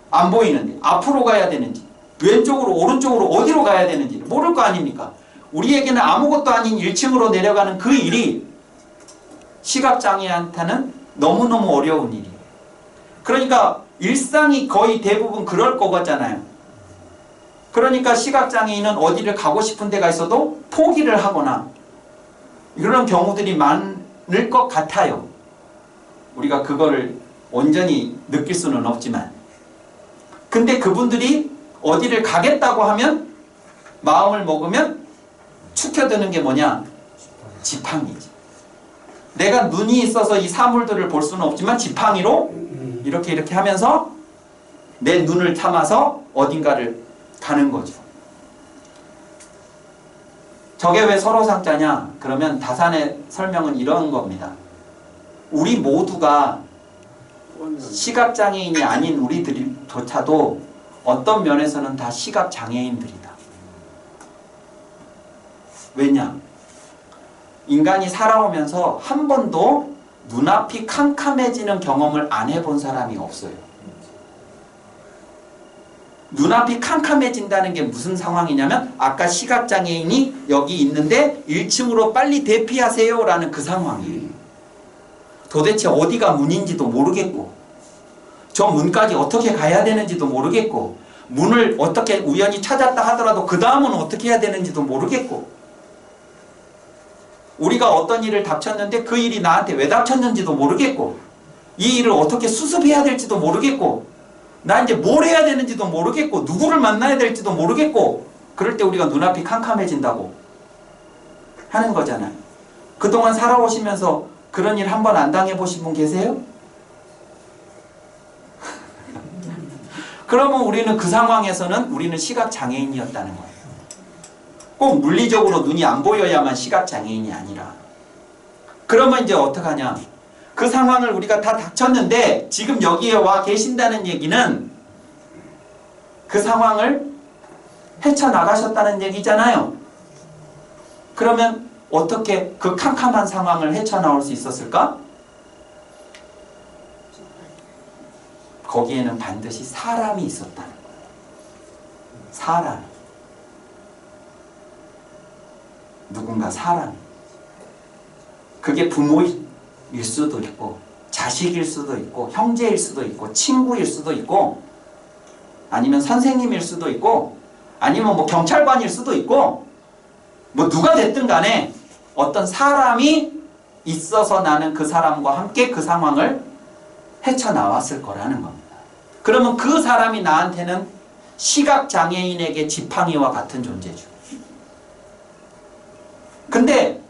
안 보이는데 앞으로 가야 되는지 왼쪽으로 오른쪽으로 어디로 가야 되는지 모를 거 아닙니까? 우리에게는 아무것도 아닌 1층으로 내려가는 그 일이 시각장애한테는 너무너무 어려운 일이에요. 그러니까 일상이 거의 대부분 그럴 거잖아요. 그러니까 시각장애인은 어디를 가고 싶은 데가 있어도 포기를 하거나 이런 경우들이 많을 것 같아요. 우리가 그거를 온전히 느낄 수는 없지만 근데 그분들이 어디를 가겠다고 하면 마음을 먹으면 축혀드는 게 뭐냐? 지팡이지. 내가 눈이 있어서 이 사물들을 볼 수는 없지만 지팡이로 이렇게 하면서 내 눈을 담아서 어딘가를 가는 거죠. 저게 왜 서로상자냐? 그러면 다산의 설명은 이런 겁니다. 우리 모두가 시각장애인이 아닌 우리들조차도 어떤 면에서는 다 시각장애인들이다. 왜냐? 인간이 살아오면서 한 번도 눈앞이 캄캄해지는 경험을 안 해본 사람이 없어요. 눈앞이 캄캄해진다는 게 무슨 상황이냐면 아까 시각장애인이 여기 있는데 1층으로 빨리 대피하세요 라는 그 상황이에요. 도대체 어디가 문인지도 모르겠고 저 문까지 어떻게 가야 되는지도 모르겠고 문을 어떻게 우연히 찾았다 하더라도 그 다음은 어떻게 해야 되는지도 모르겠고 우리가 어떤 일을 닥쳤는데 그 일이 나한테 왜 닥쳤는지도 모르겠고 이 일을 어떻게 수습해야 될지도 모르겠고 나 이제 뭘 해야 되는지도 모르겠고 누구를 만나야 될지도 모르겠고 그럴 때 우리가 눈앞이 캄캄해진다고 하는 거잖아요. 그동안 살아오시면서 그런 일 한 번 안 당해보신 분 계세요? 그러면 우리는 그 상황에서는 우리는 시각장애인이었다는 거예요. 꼭 물리적으로 눈이 안 보여야만 시각장애인이 아니라 그러면 이제 어떡하냐? 그 상황을 우리가 다 닥쳤는데 지금 여기에 와 계신다는 얘기는 그 상황을 헤쳐나가셨다는 얘기잖아요. 그러면 어떻게 그 캄캄한 상황을 헤쳐나올 수 있었을까? 거기에는 반드시 사람이 있었다는 거예요. 사람. 누군가 사람. 그게 부모일 수도 있고 자식일 수도 있고 형제일 수도 있고 친구일 수도 있고 아니면 선생님일 수도 있고 아니면 뭐 경찰관일 수도 있고 뭐 누가 됐든 간에 어떤 사람이 있어서 나는 그 사람과 함께 그 상황을 헤쳐나왔을 거라는 겁니다. 그러면 그 사람이 나한테는 시각장애인에게 지팡이와 같은 존재죠. 근데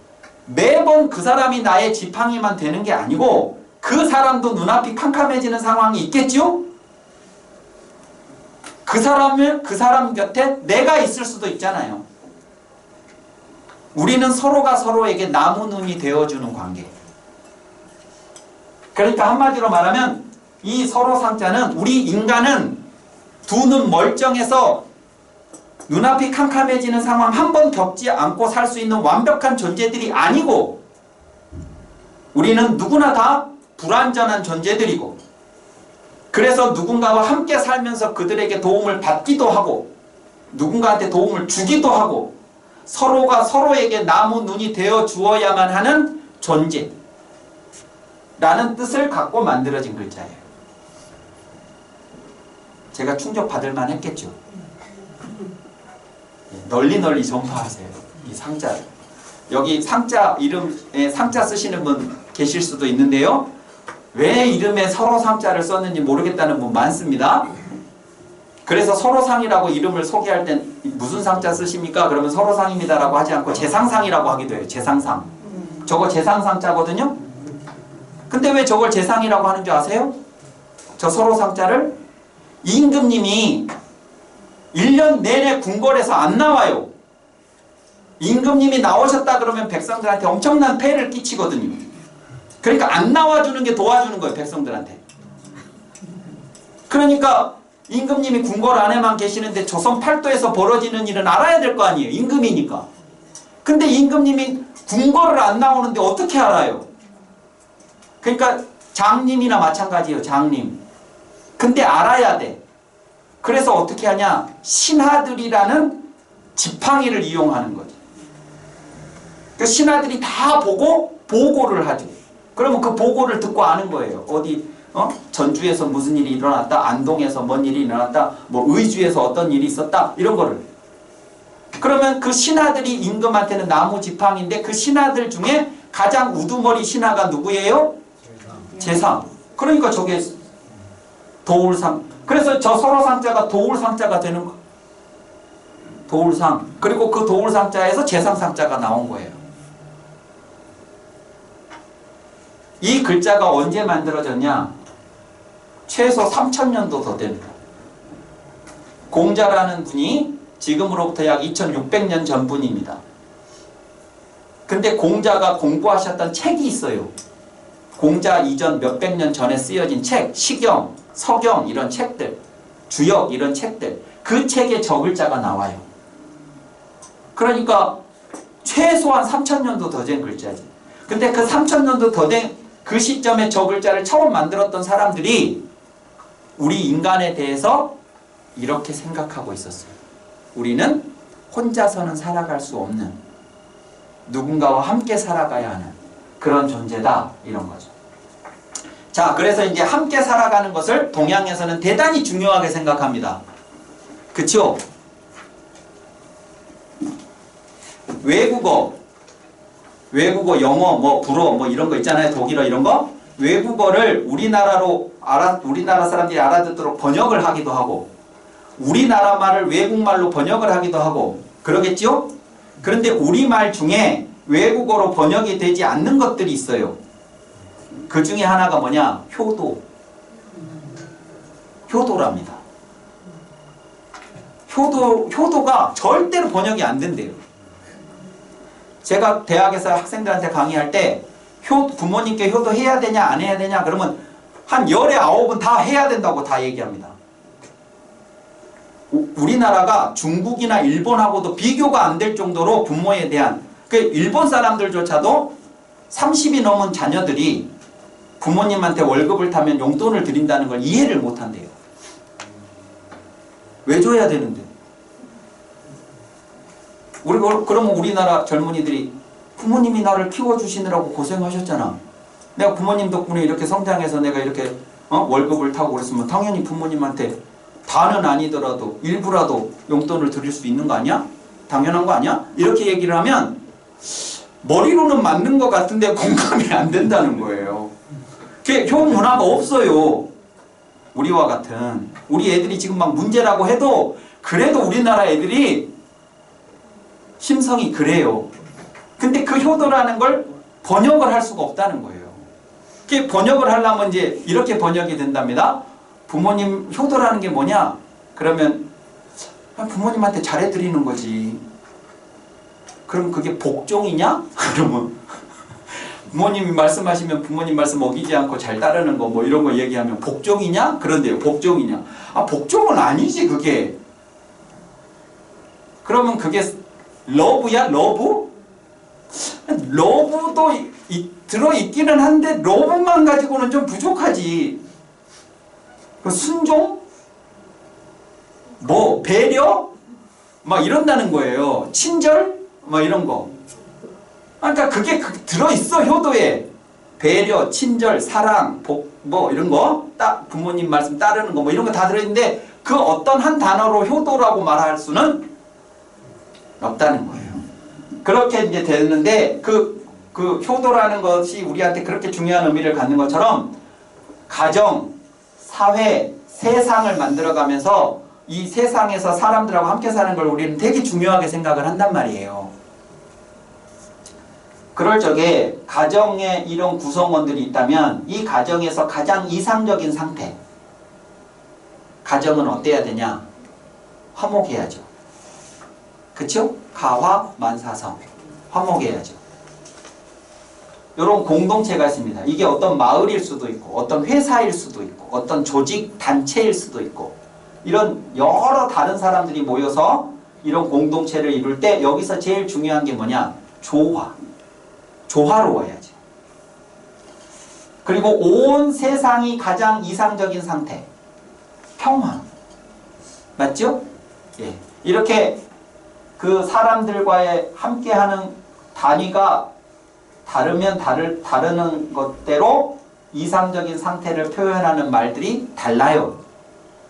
매번 그 사람이 나의 지팡이만 되는 게 아니고 그 사람도 눈앞이 캄캄해지는 상황이 있겠죠? 그 사람 곁에 내가 있을 수도 있잖아요. 우리는 서로가 서로에게 나무눈이 되어주는 관계. 그러니까 한마디로 말하면 이 서로상자는 우리 인간은 두 눈 멀쩡해서 눈앞이 캄캄해지는 상황 한 번 겪지 않고 살 수 있는 완벽한 존재들이 아니고 우리는 누구나 다 불완전한 존재들이고 그래서 누군가와 함께 살면서 그들에게 도움을 받기도 하고 누군가한테 도움을 주기도 하고 서로가 서로에게 나무 눈이 되어 주어야만 하는 존재라는 뜻을 갖고 만들어진 글자예요. 제가 충족받을 만 했겠죠. 널리 전파하세요. 이 상자를. 여기 상자 이름에 상자 쓰시는 분 계실 수도 있는데요. 왜 이름에 서로상자를 썼는지 모르겠다는 분 많습니다. 그래서 서로상이라고 이름을 소개할 땐 무슨 상자 쓰십니까? 그러면 서로상입니다라고 하지 않고 재상상이라고 하기도 해요. 재상상. 저거 재상상자거든요. 근데 왜 저걸 재상이라고 하는 줄 아세요? 저 서로상자를 임금님이 1년 내내 궁궐에서 안 나와요. 임금님이 나오셨다 그러면 백성들한테 엄청난 폐해를 끼치거든요. 그러니까 안 나와주는 게 도와주는 거예요. 백성들한테. 그러니까 임금님이 궁궐 안에만 계시는데 조선 팔도에서 벌어지는 일은 알아야 될 거 아니에요. 임금이니까. 근데 임금님이 궁궐을 안 나오는데 어떻게 알아요? 그러니까 장님이나 마찬가지예요. 장님. 근데 알아야 돼. 그래서 어떻게 하냐? 신하들이라는 지팡이를 이용하는 거죠. 그 신하들이 다 보고 보고를 하죠. 그러면 그 보고를 듣고 아는 거예요. 어디 전주에서 무슨 일이 일어났다, 안동에서 뭔 일이 일어났다, 뭐 의주에서 어떤 일이 있었다 이런 거를. 그러면 그 신하들이 임금한테는 나무 지팡이인데 그 신하들 중에 가장 우두머리 신하가 누구예요? 재상. 그러니까 저게 도울상 그래서 저 설화상자가 도울상자가 되는 거. 도울상. 그리고 그 도울상자에서 재상상자가 나온 거예요. 이 글자가 언제 만들어졌냐? 최소 3000년도 더 됩니다. 공자라는 분이 지금으로부터 약 2600년 전분입니다. 근데 공자가 공부하셨던 책이 있어요. 공자 이전 몇백 년 전에 쓰여진 책, 시경, 서경 이런 책들, 주역 이런 책들, 그 책에 저 글자가 나와요. 그러니까 최소한 3000년도 더 된 글자지. 근데 그 3000년도 더 된 그 시점에 저 글자를 처음 만들었던 사람들이 우리 인간에 대해서 이렇게 생각하고 있었어요. 우리는 혼자서는 살아갈 수 없는, 누군가와 함께 살아가야 하는 그런 존재다, 이런 거죠. 자, 그래서 이제 함께 살아가는 것을 동양에서는 대단히 중요하게 생각합니다. 그쵸? 외국어, 영어, 뭐 불어, 뭐 이런 거 있잖아요. 독일어 이런 거. 외국어를 우리나라 사람들이 알아듣도록 번역을 하기도 하고, 우리나라 말을 외국말로 번역을 하기도 하고, 그러겠죠? 그런데 우리말 중에 외국어로 번역이 되지 않는 것들이 있어요. 그 중에 하나가 뭐냐? 효도랍니다. 효도가 절대로 번역이 안 된대요. 제가 대학에서 학생들한테 강의할 때 부모님께 효도해야 되냐 안 해야 되냐 그러면 한 열에 9은 다 해야 된다고 다 얘기합니다. 우리나라가 중국이나 일본하고도 비교가 안 될 정도로 부모에 대한, 그 일본 사람들조차도 30이 넘은 자녀들이 부모님한테 월급을 타면 용돈을 드린다는 걸 이해를 못 한대요. 왜 줘야 되는데? 그러면 우리나라 젊은이들이 부모님이 나를 키워주시느라고 고생하셨잖아. 내가 부모님 덕분에 이렇게 성장해서 내가 이렇게 월급을 타고 그랬으면 당연히 부모님한테 다는 아니더라도 일부라도 용돈을 드릴 수 있는 거 아니야? 당연한 거 아니야? 이렇게 얘기를 하면 머리로는 맞는 것 같은데 공감이 안 된다는 거예요. 그게 효 문화가 없어요. 우리와 같은. 우리 애들이 지금 막 문제라고 해도 그래도 우리나라 애들이 심성이 그래요. 근데 그 효도라는 걸 번역을 할 수가 없다는 거예요. 그게 번역을 하려면 이제 이렇게 번역이 된답니다. 부모님 효도라는 게 뭐냐? 그러면 부모님한테 잘해드리는 거지. 그럼 그게 복종이냐? 그러면 부모님이 말씀하시면 부모님 말씀 어기지 않고 잘 따르는 거 뭐 이런 거 얘기하면 복종이냐? 그런데요. 복종이냐? 아, 복종은 아니지 그게. 그러면 그게 러브야? 러브? 러브도 들어있기는 한데 러브만 가지고는 좀 부족하지. 그 순종? 뭐 배려? 막 이런다는 거예요. 친절? 막 이런 거. 그러니까 그게 들어있어. 효도에 배려, 친절, 사랑, 복, 뭐 이런 거, 부모님 말씀 따르는 거 뭐 이런 거 다 들어있는데 그 어떤 한 단어로 효도라고 말할 수는 없다는 거예요. 그렇게 이제 되는데 그 효도라는 것이 우리한테 그렇게 중요한 의미를 갖는 것처럼 가정, 사회, 세상을 만들어가면서 이 세상에서 사람들하고 함께 사는 걸 우리는 되게 중요하게 생각을 한단 말이에요. 그럴 적에 가정에 이런 구성원들이 있다면 이 가정에서 가장 이상적인 상태, 가정은 어때야 되냐? 화목해야죠. 그쵸? 가화만사성, 화목해야죠. 이런 공동체가 있습니다. 이게 어떤 마을일 수도 있고 어떤 회사일 수도 있고 어떤 조직 단체일 수도 있고 이런 여러 다른 사람들이 모여서 이런 공동체를 이룰 때 여기서 제일 중요한 게 뭐냐? 조화로워야지. 그리고 온 세상이 가장 이상적인 상태, 평화. 맞죠? 예. 이렇게 그 사람들과의 함께하는 단위가 다르면 다르는 것대로 이상적인 상태를 표현하는 말들이 달라요.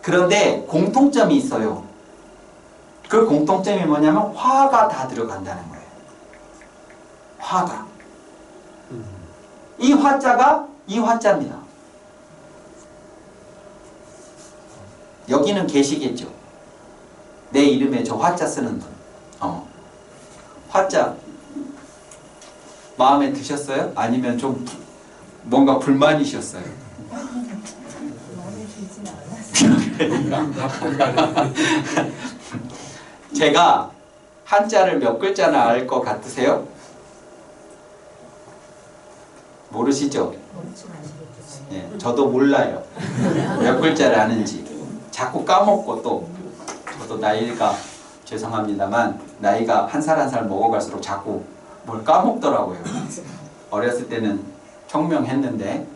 그런데 공통점이 있어요. 그 공통점이 뭐냐면 화가 다 들어간다는 거예요. 화가. 이 화자가 이 화자입니다. 여기는 계시겠죠. 내 이름에 저 화자 쓰는 분. 화자 마음에 드셨어요? 아니면 좀 뭔가 불만이셨어요? 마음에 들진 않았어요. 제가 한자를 몇 글자나 알 것 같으세요? 모르시죠? 모르진 않으시겠죠. 예, 저도 몰라요. 몇 글자를 아는지. 자꾸 까먹고 또 저도 나이가 죄송합니다만 나이가 한 살 한 살 먹어갈수록 자꾸 뭘 까먹더라고요. 어렸을 때는 청명했는데.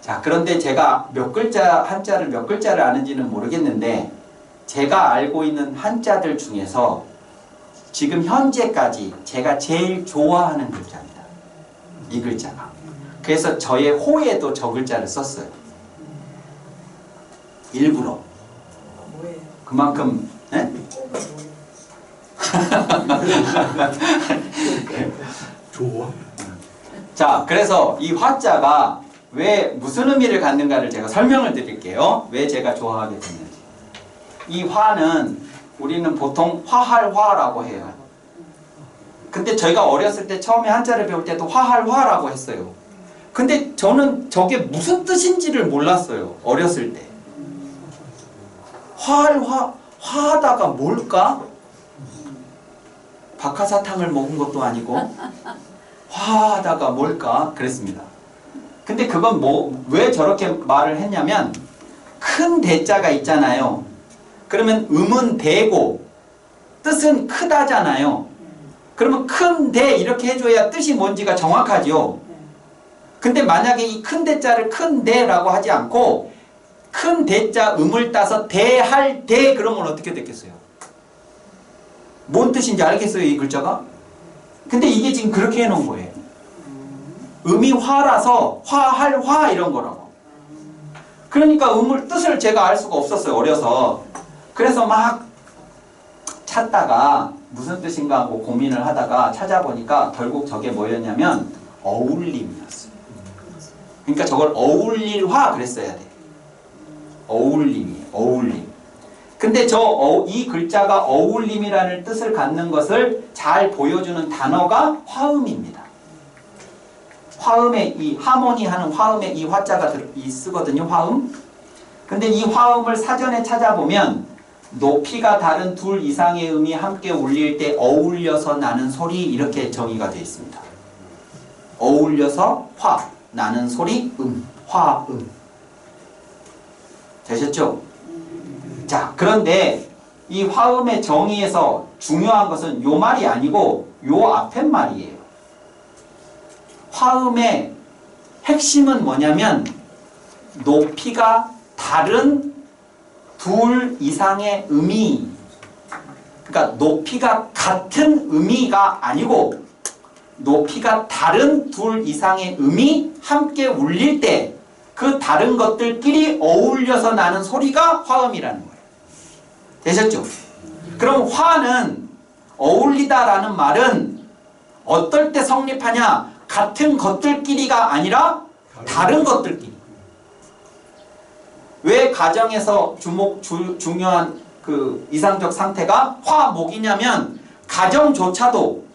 자, 그런데 제가 몇 글자 한자를 몇 글자를 아는지는 모르겠는데 제가 알고 있는 한자들 중에서 지금 현재까지 제가 제일 좋아하는 글자입니다. 이 글자가. 그래서 저의 호에도 저 글자를 썼어요. 일부러. 뭐예요? 그만큼 예? 좋아. 자, 그래서 이 화자가 왜 무슨 의미를 갖는가를 제가 설명을 드릴게요. 왜 제가 좋아하게 됐는지. 이 화는 우리는 보통 화할화라고 해요. 근데 저희가 어렸을 때 처음에 한자를 배울 때도 화할화라고 했어요. 근데 저는 저게 무슨 뜻인지를 몰랐어요. 어렸을 때. 화할화, 화하다가 뭘까? 박하사탕을 먹은 것도 아니고 화하다가 뭘까? 그랬습니다. 근데 그건 왜 저렇게 말을 했냐면 큰 대자가 있잖아요. 그러면 음은 대고 뜻은 크다잖아요. 그러면 큰 대 이렇게 해줘야 뜻이 뭔지가 정확하죠. 근데 만약에 이 큰 대자를 큰 대라고 하지 않고 큰 대자 음을 따서 대할 대 그러면 어떻게 됐겠어요? 뭔 뜻인지 알겠어요, 이 글자가? 근데 이게 지금 그렇게 해놓은 거예요. 음이 화라서 화할 화 이런 거라고. 그러니까 뜻을 제가 알 수가 없었어요, 어려서. 그래서 막 찾다가 무슨 뜻인가 하고 고민을 하다가 찾아보니까 결국 저게 뭐였냐면 어울림이었어요. 그러니까 저걸 어울릴 화 그랬어야 돼. 어울림이에요. 어울림. 근데 이 글자가 어울림이라는 뜻을 갖는 것을 잘 보여주는 단어가 화음입니다. 화음에 이 하모니 하는 화음에 이 화자가 쓰거든요. 화음. 근데 이 화음을 사전에 찾아보면 높이가 다른 둘 이상의 음이 함께 울릴 때 어울려서 나는 소리 이렇게 정의가 되어 있습니다. 어울려서 화, 나는 소리, 화음. 되셨죠? 자, 그런데 이 화음의 정의에서 중요한 것은 요 말이 아니고 요 앞에 말이에요. 화음의 핵심은 뭐냐면 높이가 다른 둘 이상의 음이, 그러니까 높이가 같은 음이가 아니고 높이가 다른 둘 이상의 음이 함께 울릴 때 그 다른 것들끼리 어울려서 나는 소리가 화음이라는 거예요. 되셨죠? 그럼 화는 어울리다라는 말은 어떨 때 성립하냐? 같은 것들끼리가 아니라 다른 것들끼리. 왜 가정에서 중요한 그 이상적 상태가 화목이냐면 가정조차도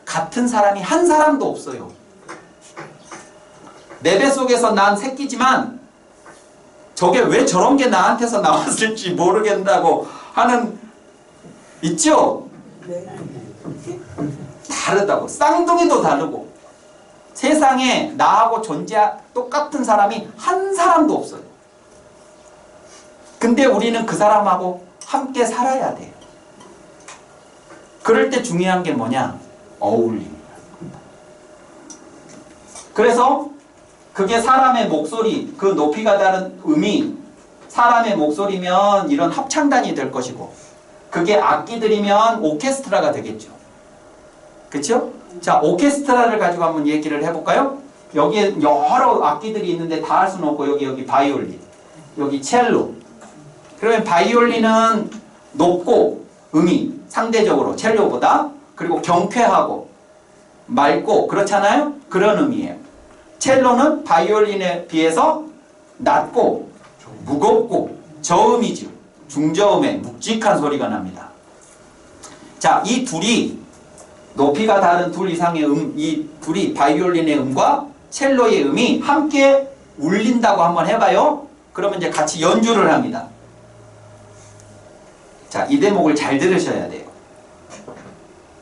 같은 사람이 한 사람도 없어요. 내 뱃속에서 난 새끼지만 저게 왜 저런 게 나한테서 나왔을지 모르겠다고 하는 있죠? 다르다고. 쌍둥이도 다르고 세상에 나하고 똑같은 사람이 한 사람도 없어요. 근데 우리는 그 사람하고 함께 살아야 돼요. 그럴 때 중요한 게 뭐냐? 어울림이에요. 그래서 그게 사람의 목소리, 그 높이가 다른 음이 사람의 목소리면 이런 합창단이 될 것이고 그게 악기들이면 오케스트라가 되겠죠. 그렇죠? 자, 오케스트라를 가지고 한번 얘기를 해볼까요? 여기에 여러 악기들이 있는데 다 할 수는 없고 여기 바이올린, 여기 첼로. 그러면 바이올린은 높고 음이 상대적으로 첼로보다 그리고 경쾌하고 맑고 그렇잖아요? 그런 음이에요. 첼로는 바이올린에 비해서 낮고 무겁고 저음이죠. 중저음에 묵직한 소리가 납니다. 자, 이 둘이 높이가 다른 둘 이상의 이 둘이 바이올린의 음과 첼로의 음이 함께 울린다고 한번 해봐요. 그러면 이제 같이 연주를 합니다. 자, 이 대목을 잘 들으셔야 돼요.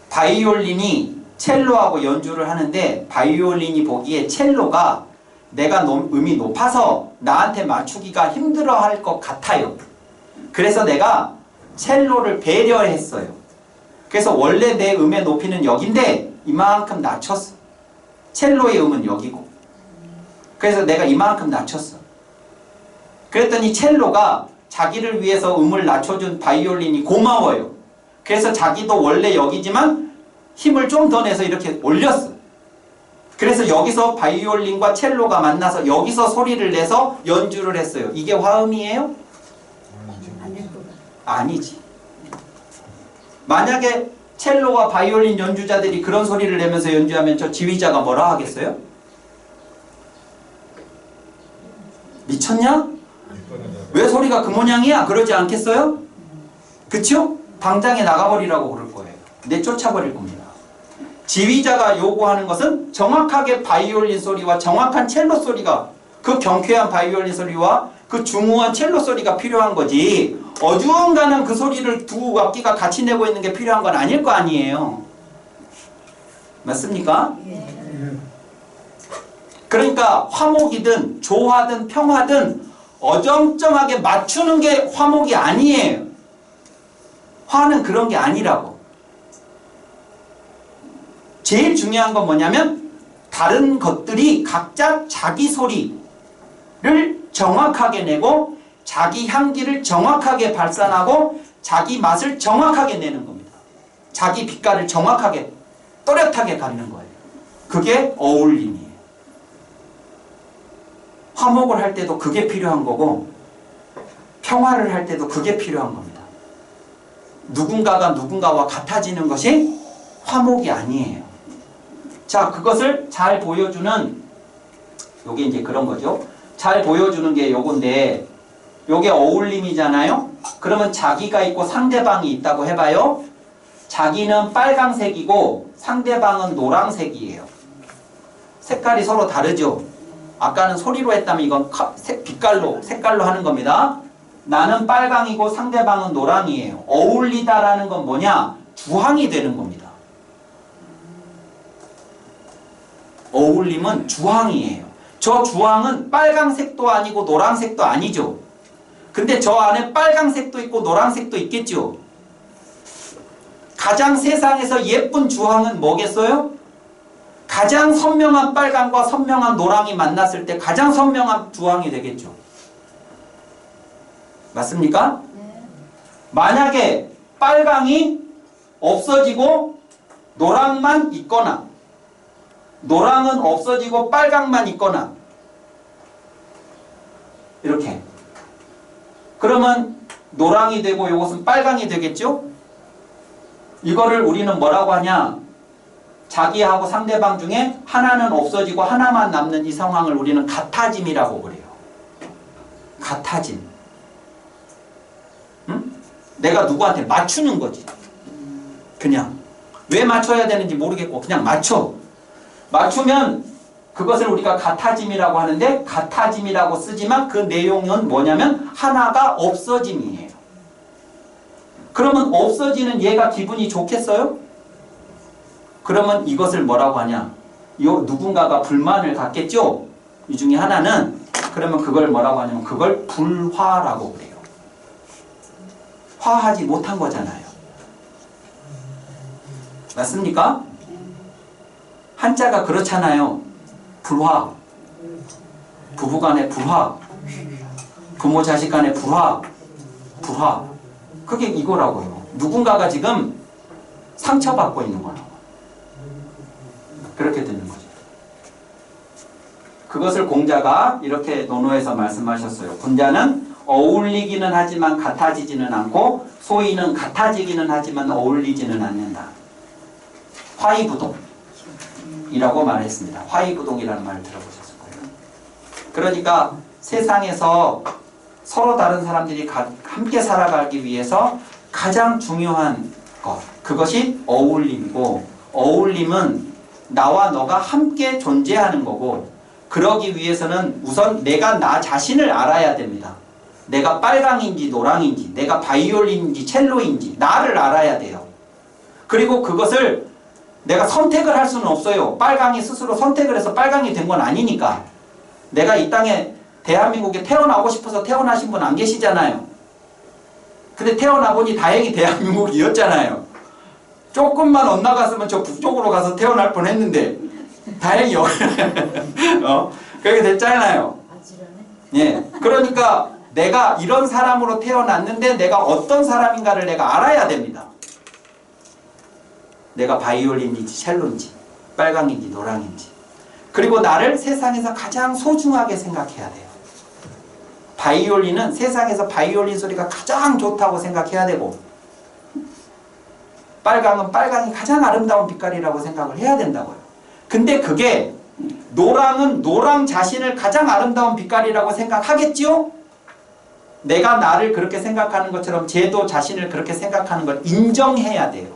바이올린이 첼로하고 연주를 하는데 바이올린이 보기에 첼로가 내가 음이 높아서 나한테 맞추기가 힘들어 할 것 같아요. 그래서 내가 첼로를 배려했어요. 그래서 원래 내 음의 높이는 여긴데 이만큼 낮췄어. 첼로의 음은 여기고. 그래서 내가 이만큼 낮췄어. 그랬더니 첼로가 자기를 위해서 음을 낮춰준 바이올린이 고마워요. 그래서 자기도 원래 여기지만 힘을 좀 더 내서 이렇게 올렸어. 그래서 여기서 바이올린과 첼로가 만나서 여기서 소리를 내서 연주를 했어요. 이게 화음이에요? 아닐 것 같아요. 아니지. 만약에 첼로와 바이올린 연주자들이 그런 소리를 내면서 연주하면 저 지휘자가 뭐라 하겠어요? 미쳤냐? 왜 소리가 그 모양이야? 그러지 않겠어요? 그쵸? 당장에 나가버리라고 그럴 거예요. 내쫓아버릴 겁니다. 지휘자가 요구하는 것은 정확하게 바이올린 소리와 정확한 첼로 소리가, 그 경쾌한 바이올린 소리와 그 중후한 첼로 소리가 필요한 거지, 어중간한 그 소리를 두 악기가 같이 내고 있는 게 필요한 건 아닐 거 아니에요. 맞습니까? 그러니까 화목이든 조화든 평화든 어정쩡하게 맞추는 게 화목이 아니에요. 화는 그런 게 아니라고. 제일 중요한 건 뭐냐면 다른 것들이 각자 자기 소리를 정확하게 내고 자기 향기를 정확하게 발산하고 자기 맛을 정확하게 내는 겁니다. 자기 빛깔을 정확하게 또렷하게 갖는 거예요. 그게 어울림이에요. 화목을 할 때도 그게 필요한 거고 평화를 할 때도 그게 필요한 겁니다. 누군가가 누군가와 같아지는 것이 화목이 아니에요. 자, 그것을 잘 보여주는, 요게 이제 그런 거죠. 잘 보여주는 게 요건데, 요게 어울림이잖아요? 그러면 자기가 있고 상대방이 있다고 해봐요. 자기는 빨강색이고 상대방은 노란색이에요. 색깔이 서로 다르죠? 아까는 소리로 했다면 이건 색깔로 하는 겁니다. 나는 빨강이고 상대방은 노랑이에요. 어울리다라는 건 뭐냐? 주황이 되는 겁니다. 어울림은 주황이에요. 저 주황은 빨강색도 아니고 노란색도 아니죠. 근데 저 안에 빨강색도 있고 노란색도 있겠죠. 가장 세상에서 예쁜 주황은 뭐겠어요? 가장 선명한 빨강과 선명한 노랑이 만났을 때 가장 선명한 주황이 되겠죠. 맞습니까? 네. 만약에 빨강이 없어지고 노랑만 있거나 노랑은 없어지고 빨강만 있거나 이렇게, 그러면 노랑이 되고 이것은 빨강이 되겠죠? 이거를 우리는 뭐라고 하냐? 자기하고 상대방 중에 하나는 없어지고 하나만 남는 이 상황을 우리는 같아짐이라고 그래요. 같아짐. 응? 내가 누구한테 맞추는 거지. 그냥 왜 맞춰야 되는지 모르겠고 그냥 맞춰. 맞추면 그것을 우리가 같아짐이라고 하는데, 같아짐이라고 쓰지만 그 내용은 뭐냐면 하나가 없어짐이에요. 그러면 없어지는 얘가 기분이 좋겠어요? 그러면 이것을 뭐라고 하냐? 누군가가 불만을 갖겠죠? 이 중에 하나는. 그러면 그걸 뭐라고 하냐면 그걸 불화라고 그래요. 화하지 못한 거잖아요. 맞습니까? 한자가 그렇잖아요. 불화. 부부간의 불화. 부모 자식 간의 불화. 불화. 그게 이거라고요. 누군가가 지금 상처받고 있는 거라고. 그렇게 되는 거죠. 그것을 공자가 이렇게 논어에서 말씀하셨어요. 군자는 어울리기는 하지만 같아지지는 않고 소위는 같아지기는 하지만 어울리지는 않는다. 화이부동이라고 말했습니다. 화이부동이라는 말을 들어보셨을 거예요. 그러니까 세상에서 서로 다른 사람들이 함께 살아가기 위해서 가장 중요한 것, 그것이 어울림이고, 어울림은 나와 너가 함께 존재하는 거고, 그러기 위해서는 우선 내가 나 자신을 알아야 됩니다. 내가 빨강인지 노랑인지, 내가 바이올린인지 첼로인지 나를 알아야 돼요. 그리고 그것을 내가 선택을 할 수는 없어요. 빨강이 스스로 선택을 해서 빨강이 된 건 아니니까. 내가 이 땅에 대한민국에 태어나고 싶어서 태어나신 분 안 계시잖아요. 근데 태어나 보니 다행히 대한민국이었잖아요. 조금만 엇나갔으면 저 북쪽으로 가서 태어날 뻔했는데 다행히 그렇게 됐잖아요. 예, 그러니까 내가 이런 사람으로 태어났는데 내가 어떤 사람인가를 내가 알아야 됩니다. 내가 바이올린인지 첼로인지 빨강인지 노랑인지. 그리고 나를 세상에서 가장 소중하게 생각해야 돼요. 바이올린은 세상에서 바이올린 소리가 가장 좋다고 생각해야 되고, 빨강은 빨강이 가장 아름다운 빛깔이라고 생각을 해야 된다고요. 근데 그게 노랑은 노랑 자신을 가장 아름다운 빛깔이라고 생각하겠지요? 내가 나를 그렇게 생각하는 것처럼 쟤도 자신을 그렇게 생각하는 걸 인정해야 돼요.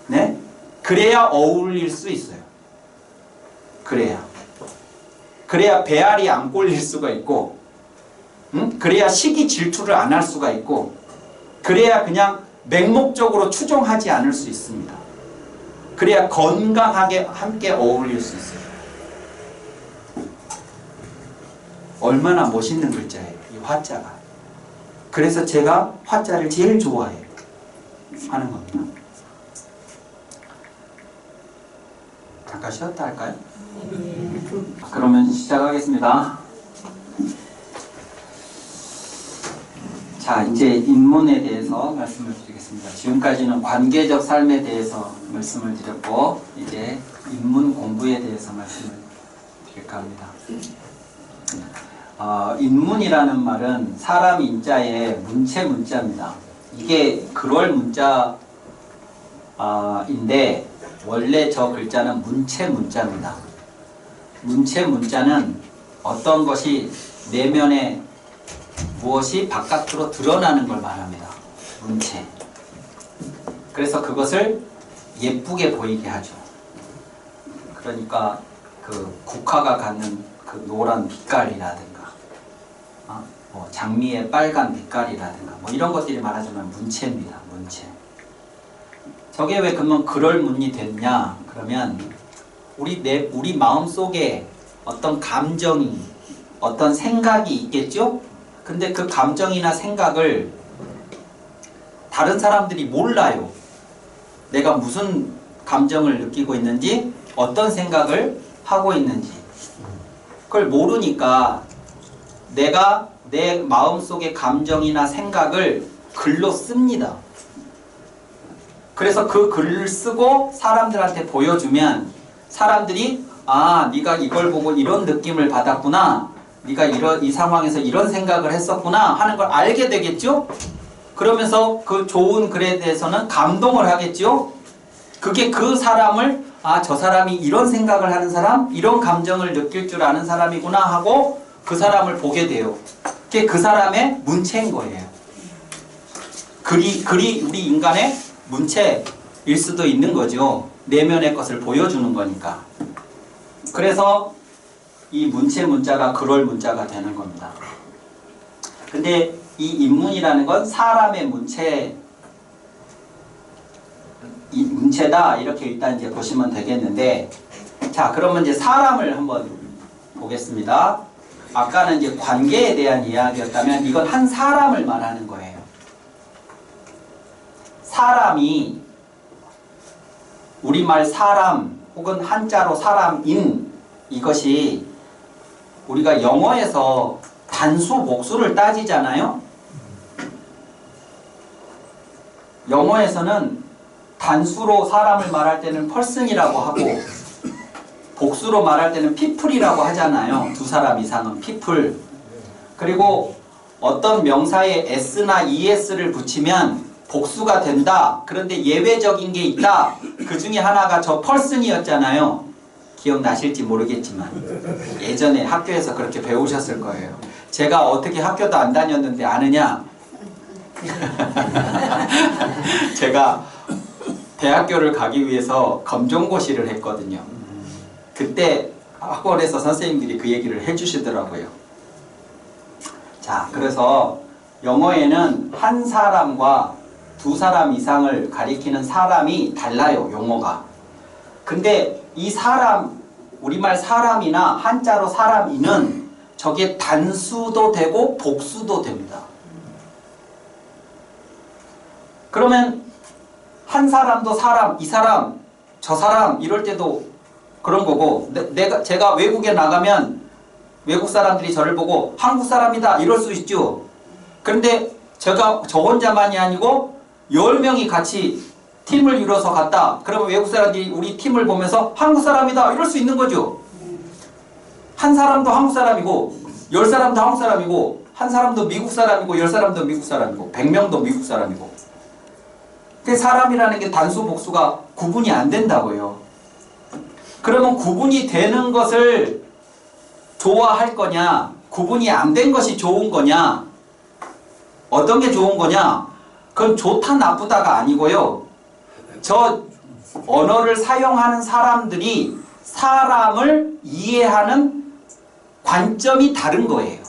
네? 그래야 어울릴 수 있어요. 그래야 배알이 안 꼴릴 수가 있고, 그래야 시기 질투를 안 할 수가 있고, 그래야 그냥 맹목적으로 추종하지 않을 수 있습니다. 그래야 건강하게 함께 어울릴 수 있어요. 얼마나 멋있는 글자예요, 이 화자가. 그래서 제가 화자를 제일 좋아해요. 하는 겁니다. 잠깐 쉬었다 할까요? 그러면 시작하겠습니다. 자, 이제 인문에 대해서 말씀을 드리겠습니다. 지금까지는 관계적 삶에 대해서 말씀을 드렸고, 이제 인문 공부에 대해서 말씀을 드릴까 합니다. 인문이라는 말은 사람 인자의 문체 문자입니다. 이게 그럴 문자인데 원래 저 글자는 문체 문자입니다. 문체 문자는 어떤 것이 내면에 무엇이 바깥으로 드러나는 걸 말합니다. 문체. 그래서 그것을 예쁘게 보이게 하죠. 그러니까 그 국화가 갖는 그 노란 빛깔이라든가, 장미의 빨간 빛깔이라든가, 뭐 이런 것들이 말하자면 문체입니다. 문체. 저게 왜 그러면 그럴 문이 됐냐? 그러면 우리 마음 속에 어떤 감정이, 어떤 생각이 있겠죠? 근데 그 감정이나 생각을 다른 사람들이 몰라요. 내가 무슨 감정을 느끼고 있는지, 어떤 생각을 하고 있는지. 그걸 모르니까 내가 내 마음속의 감정이나 생각을 글로 씁니다. 그래서 그 글을 쓰고 사람들한테 보여주면 사람들이 네가 이걸 보고 이런 느낌을 받았구나, 네가 이 상황에서 이런 생각을 했었구나 하는 걸 알게 되겠죠? 그러면서 그 좋은 글에 대해서는 감동을 하겠죠? 그게 그 사람을 저 사람이 이런 생각을 하는 사람, 이런 감정을 느낄 줄 아는 사람이구나 하고 그 사람을 보게 돼요. 그게 그 사람의 문체인 거예요. 글이 우리 인간의 문체일 수도 있는 거죠. 내면의 것을 보여주는 거니까. 그래서 이 문체 문자가 그럴 문자가 되는 겁니다. 근데 이 인문이라는 건 사람의 문체다, 이렇게 일단 이제 보시면 되겠는데, 자, 그러면 이제 사람을 한번 보겠습니다. 아까는 이제 관계에 대한 이야기였다면 이건 한 사람을 말하는 거예요. 사람이, 우리말 사람 혹은 한자로 사람인, 이것이 우리가 영어에서 단수 복수를 따지잖아요. 영어에서는 단수로 사람을 말할 때는 person이라고 하고 복수로 말할 때는 people이라고 하잖아요. 두 사람 이상은 people. 그리고 어떤 명사에 s나 es를 붙이면 복수가 된다. 그런데 예외적인 게 있다. 그 중에 하나가 저 person이었잖아요. 기억나실지 모르겠지만 예전에 학교에서 그렇게 배우셨을 거예요. 제가 어떻게 학교도 안 다녔는데 아느냐? 제가 대학교를 가기 위해서 검정고시를 했거든요. 그때 학원에서 선생님들이 그 얘기를 해주시더라고요. 자, 그래서 영어에는 한 사람과 두 사람 이상을 가리키는 사람이 달라요, 용어가. 근데 이 사람, 우리말 사람이나 한자로 사람이는 저게 단수도 되고 복수도 됩니다. 그러면 한 사람도 사람, 이 사람, 저 사람 이럴 때도 그런 거고, 제가 외국에 나가면 외국 사람들이 저를 보고 한국 사람이다 이럴 수 있죠. 그런데 제가 저 혼자만이 아니고 10명이 같이 팀을 이뤄서 갔다. 그러면 외국 사람들이 우리 팀을 보면서 한국 사람이다 이럴 수 있는 거죠. 한 사람도 한국 사람이고 10사람도 한국 사람이고 한 사람도 미국 사람이고 10사람도 미국 사람이고 100명도 미국 사람이고. 그 사람이라는 게 단수 복수가 구분이 안 된다고요. 그러면 구분이 되는 것을 좋아할 거냐, 구분이 안 된 것이 좋은 거냐, 어떤 게 좋은 거냐, 그건 좋다 나쁘다가 아니고요. 저 언어를 사용하는 사람들이 사람을 이해하는 관점이 다른 거예요.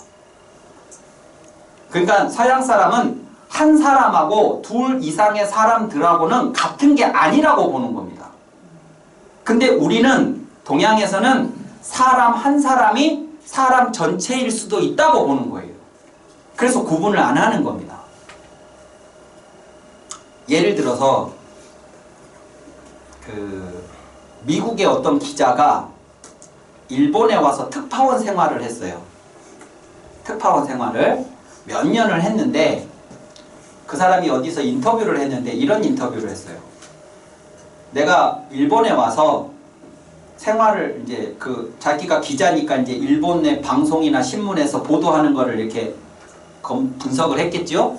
그러니까 서양 사람은 한 사람하고 둘 이상의 사람들하고는 같은 게 아니라고 보는 겁니다. 근데 우리는 동양에서는 사람 한 사람이 사람 전체일 수도 있다고 보는 거예요. 그래서 구분을 안 하는 겁니다. 예를 들어서 미국의 어떤 기자가 일본에 와서 특파원 생활을 했어요. 특파원 생활을 몇 년을 했는데 그 사람이 어디서 인터뷰를 했는데 이런 인터뷰를 했어요. 내가 일본에 와서 생활을 이제 자기가 기자니까 이제 일본의 방송이나 신문에서 보도하는 거를 이렇게 분석을 했겠죠.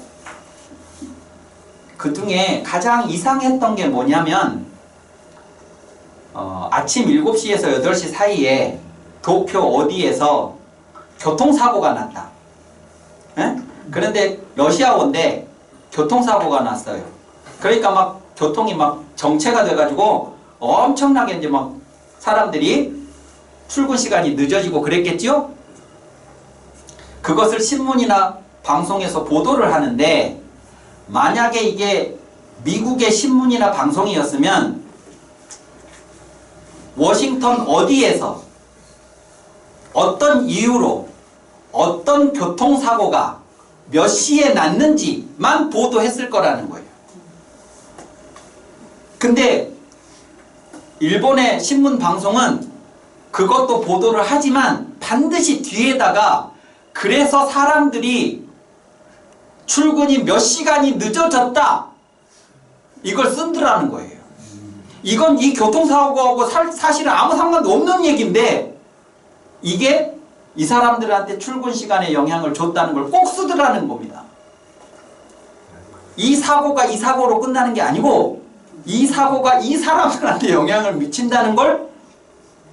그 중에 가장 이상했던 게 뭐냐면 아침 7시에서 8시 사이에 도쿄 어디에서 교통사고가 났다. 에? 그런데 러시아어인데 교통사고가 났어요. 그러니까 막 교통이 막 정체가 돼가지고 엄청나게 이제 막 사람들이 출근 시간이 늦어지고 그랬겠죠? 그것을 신문이나 방송에서 보도를 하는데 만약에 이게 미국의 신문이나 방송이었으면 워싱턴 어디에서 어떤 이유로 어떤 교통사고가 몇 시에 났는지만 보도했을 거라는 거예요. 근데 일본의 신문 방송은 그것도 보도를 하지만 반드시 뒤에다가 그래서 사람들이 출근이 몇 시간이 늦어졌다 이걸 쓴다라는 거예요. 이건 이 교통사고하고 사실은 아무 상관도 없는 얘기인데 이게 이 사람들한테 출근 시간에 영향을 줬다는 걸 꼭 쓰더라는 겁니다. 이 사고가 이 사고로 끝나는 게 아니고 이 사고가 이 사람들한테 영향을 미친다는 걸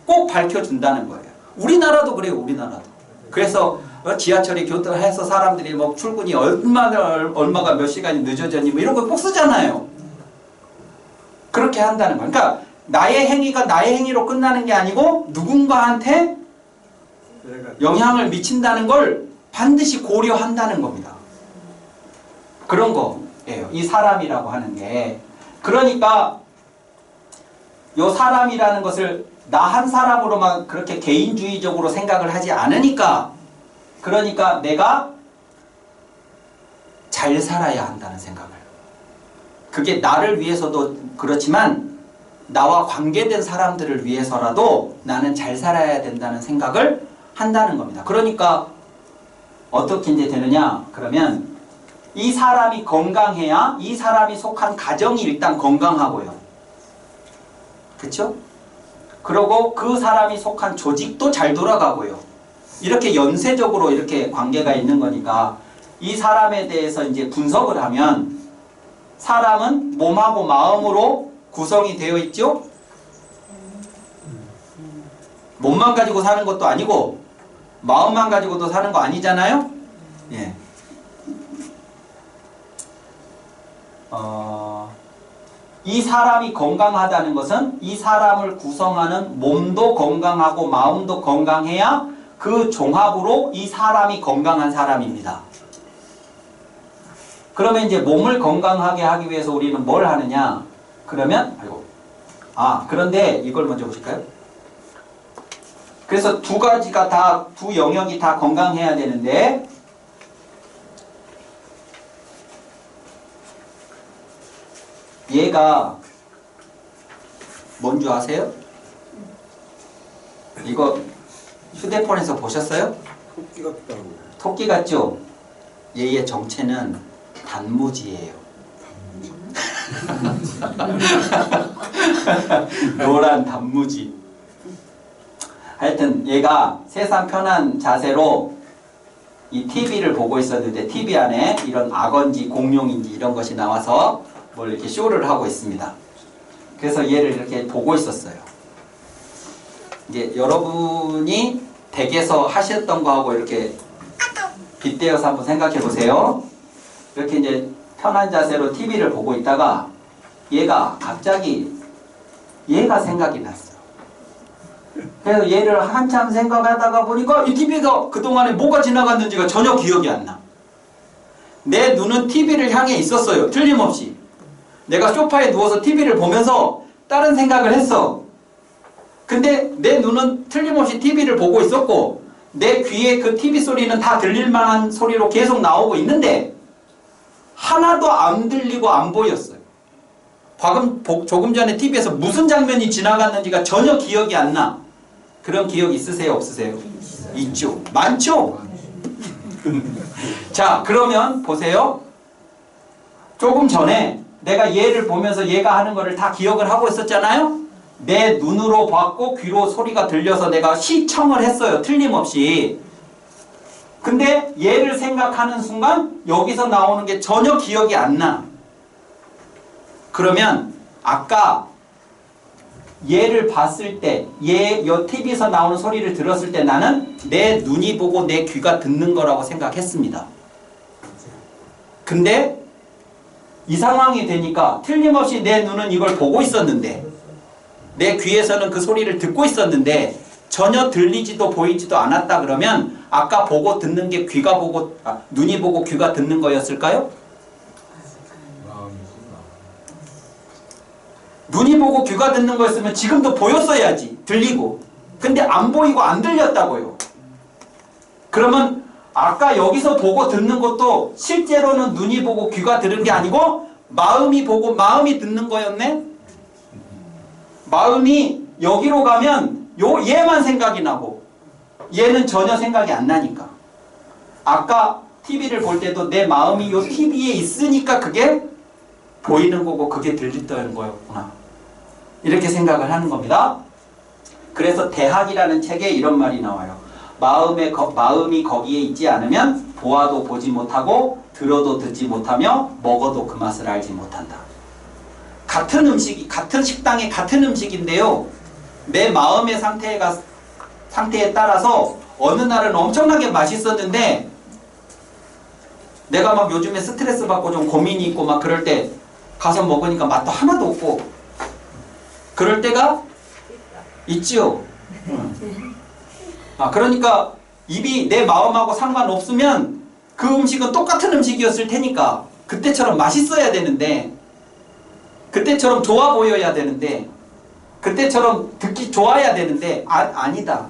꼭 밝혀준다는 거예요. 우리나라도 그래요. 우리나라도. 그래서 지하철이 교통해서 사람들이 뭐 출근이 얼마가 몇 시간이 늦어졌니 뭐 이런 거 꼭 쓰잖아요. 그렇게 한다는 거예요. 그러니까 나의 행위가 나의 행위로 끝나는 게 아니고 누군가한테 영향을 미친다는 걸 반드시 고려한다는 겁니다. 그런 거예요. 이 사람이라고 하는 게. 그러니까 이 사람이라는 것을 나 한 사람으로만 그렇게 개인주의적으로 생각을 하지 않으니까 그러니까 내가 잘 살아야 한다는 생각을. 그게 나를 위해서도 그렇지만 나와 관계된 사람들을 위해서라도 나는 잘 살아야 된다는 생각을 한다는 겁니다. 그러니까 어떻게 이제 되느냐 그러면 이 사람이 건강해야 이 사람이 속한 가정이 일단 건강하고요. 그렇죠? 그리고 그 사람이 속한 조직도 잘 돌아가고요. 이렇게 연쇄적으로 이렇게 관계가 있는 거니까 이 사람에 대해서 이제 분석을 하면 사람은 몸하고 마음으로 구성이 되어 있죠? 몸만 가지고 사는 것도 아니고 마음만 가지고도 사는 거 아니잖아요? 예. 이 사람이 건강하다는 것은 이 사람을 구성하는 몸도 건강하고 마음도 건강해야 그 종합으로 이 사람이 건강한 사람입니다. 그러면 이제 몸을 건강하게 하기 위해서 우리는 뭘 하느냐? 그러면 그런데 이걸 먼저 보실까요? 그래서 두 가지가 다, 두 영역이 다 건강해야 되는데 얘가 뭔지 아세요? 이거 휴대폰에서 보셨어요? 토끼 같다고. 토끼 같죠? 얘의 정체는 단무지예요. 노란 단무지. 하여튼 얘가 세상 편한 자세로 이 TV를 보고 있었는데 TV 안에 이런 악어인지 공룡인지 이런 것이 나와서 뭘 이렇게 쇼를 하고 있습니다. 그래서 얘를 이렇게 보고 있었어요. 이제 여러분이 댁에서 하셨던 거하고 이렇게 빗대어서 한번 생각해 보세요. 이렇게 이제 편한 자세로 TV를 보고 있다가 얘가 갑자기 얘가 생각이 났어요. 그래서 얘를 한참 생각하다가 보니까 이 TV가 그동안에 뭐가 지나갔는지가 전혀 기억이 안 나. 내 눈은 TV를 향해 있었어요. 틀림없이. 내가 소파에 누워서 TV를 보면서 다른 생각을 했어. 근데 내 눈은 틀림없이 TV를 보고 있었고 내 귀에 그 TV 소리는 다 들릴 만한 소리로 계속 나오고 있는데 하나도 안 들리고 안 보였어요. 조금 전에 TV에서 무슨 장면이 지나갔는지가 전혀 기억이 안 나. 그런 기억 있으세요? 없으세요? 있죠. 많죠? 자, 그러면 보세요. 조금 전에 내가 얘를 보면서 얘가 하는 거를 다 기억을 하고 있었잖아요? 내 눈으로 봤고 귀로 소리가 들려서 내가 시청을 했어요. 틀림없이. 근데 얘를 생각하는 순간 여기서 나오는 게 전혀 기억이 안 나. 그러면 아까 얘를 봤을 때, 요 TV에서 나오는 소리를 들었을 때 나는 내 눈이 보고 내 귀가 듣는 거라고 생각했습니다. 근데 이 상황이 되니까 틀림없이 내 눈은 이걸 보고 있었는데 내 귀에서는 그 소리를 듣고 있었는데 전혀 들리지도 보이지도 않았다 그러면 아까 보고 듣는 게 귀가 보고 눈이 보고 귀가 듣는 거였을까요? 눈이 보고 귀가 듣는 거였으면 지금도 보였어야지. 들리고. 근데 안 보이고 안 들렸다고요. 그러면 아까 여기서 보고 듣는 것도 실제로는 눈이 보고 귀가 들은 게 아니고 마음이 보고 마음이 듣는 거였네? 마음이 여기로 가면 얘만 생각이 나고 얘는 전혀 생각이 안 나니까. 아까 TV를 볼 때도 내 마음이 요 TV에 있으니까 그게 보이는 거고 그게 들리던 거였구나. 이렇게 생각을 하는 겁니다. 그래서 대학이라는 책에 이런 말이 나와요. 마음이 거기에 있지 않으면 보아도 보지 못하고 들어도 듣지 못하며 먹어도 그 맛을 알지 못한다. 같은 음식이 같은 식당의 같은 음식인데요. 내 마음의 상태에 따라서 어느 날은 엄청나게 맛있었는데 내가 막 요즘에 스트레스 받고 좀 고민이 있고 막 그럴 때 가서 먹으니까 맛도 하나도 없고 그럴 때가 있지요. 그러니까 입이 내 마음하고 상관없으면 그 음식은 똑같은 음식이었을 테니까 그때처럼 맛있어야 되는데 그때처럼 좋아 보여야 되는데 그때처럼 듣기 좋아야 되는데 아니다.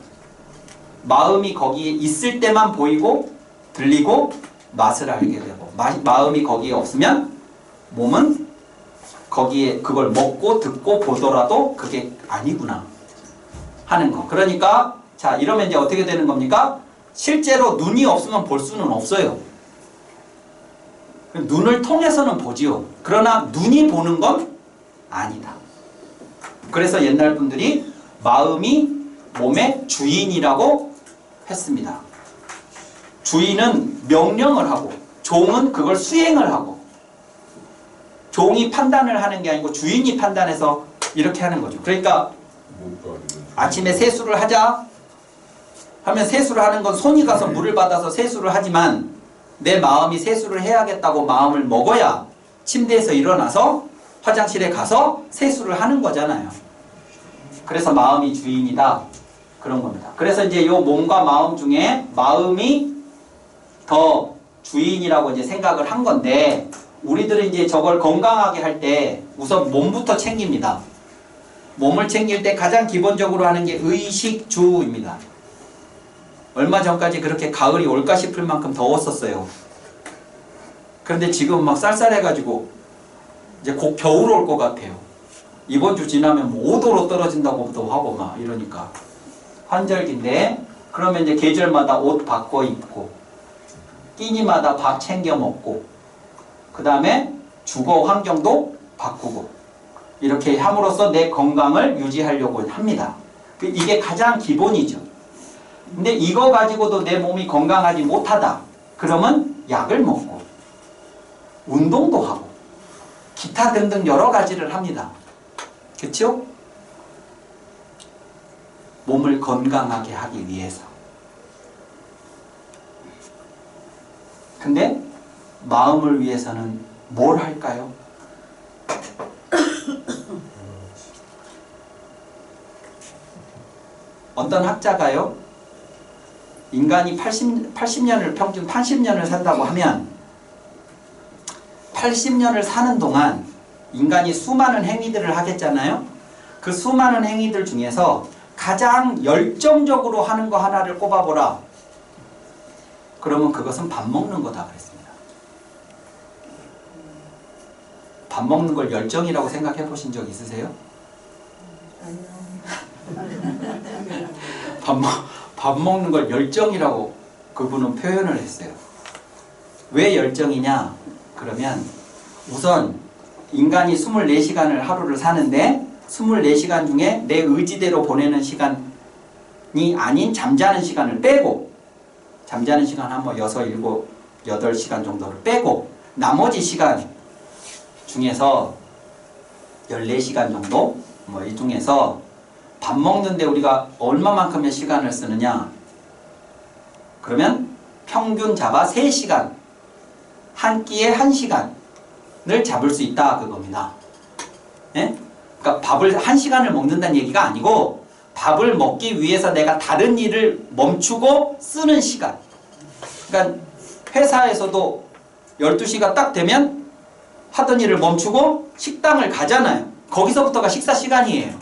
마음이 거기에 있을 때만 보이고 들리고 맛을 알게 되고 마음이 거기에 없으면 몸은 거기에 그걸 먹고 듣고 보더라도 그게 아니구나 하는 거. 그러니까 자 이러면 이제 어떻게 되는 겁니까? 실제로 눈이 없으면 볼 수는 없어요. 눈을 통해서는 보지요. 그러나 눈이 보는 건 아니다. 그래서 옛날 분들이 마음이 몸의 주인이라고 했습니다. 주인은 명령을 하고 종은 그걸 수행을 하고 종이 판단을 하는 게 아니고 주인이 판단해서 이렇게 하는 거죠. 그러니까 아침에 세수를 하자 하면 세수를 하는 건 손이 가서 물을 받아서 세수를 하지만 내 마음이 세수를 해야겠다고 마음을 먹어야 침대에서 일어나서 화장실에 가서 세수를 하는 거잖아요. 그래서 마음이 주인이다. 그런 겁니다. 그래서 이제 요 몸과 마음 중에 마음이 더 주인이라고 이제 생각을 한 건데 우리들은 이제 저걸 건강하게 할 때 우선 몸부터 챙깁니다. 몸을 챙길 때 가장 기본적으로 하는 게 의식주입니다. 얼마 전까지 그렇게 가을이 올까 싶을 만큼 더웠었어요. 그런데 지금 막 쌀쌀해가지고 이제 곧 겨울 올 것 같아요. 이번 주 지나면 뭐 5도로 떨어진다고도 하고 막 이러니까 환절기인데 그러면 이제 계절마다 옷 바꿔 입고 끼니마다 밥 챙겨 먹고 그 다음에 주거 환경도 바꾸고 이렇게 함으로써 내 건강을 유지하려고 합니다. 이게 가장 기본이죠. 근데 이거 가지고도 내 몸이 건강하지 못하다. 그러면 약을 먹고 운동도 하고 기타 등등 여러 가지를 합니다. 그렇죠? 몸을 건강하게 하기 위해서. 근데 마음을 위해서는 뭘 할까요? 어떤 학자가요, 인간이 80년을 평균 80년을 산다고 하면 80년을 사는 동안 인간이 수많은 행위들을 하겠잖아요. 그 수많은 행위들 중에서 가장 열정적으로 하는 거 하나를 꼽아보라. 그러면 그것은 밥 먹는 거다 그랬습니다. 밥 먹는 걸 열정이라고 생각해 보신 적 있으세요? 밥 먹는 걸 열정이라고 그분은 표현을 했어요. 왜 열정이냐? 그러면 우선 인간이 24시간을 하루를 사는데 24시간 중에 내 의지대로 보내는 시간이 아닌 잠자는 시간을 빼고 잠자는 시간 한 뭐 6, 7, 8시간 정도를 빼고 나머지 시간 중에서 14시간 정도 뭐 이 중에서 밥 먹는데 우리가 얼마만큼의 시간을 쓰느냐? 그러면 평균 잡아 3시간, 한 끼에 1시간을 잡을 수 있다 그겁니다. 예? 그러니까 밥을 1시간을 먹는다는 얘기가 아니고 밥을 먹기 위해서 내가 다른 일을 멈추고 쓰는 시간. 그러니까 회사에서도 12시가 딱 되면 하던 일을 멈추고 식당을 가잖아요. 거기서부터가 식사 시간이에요.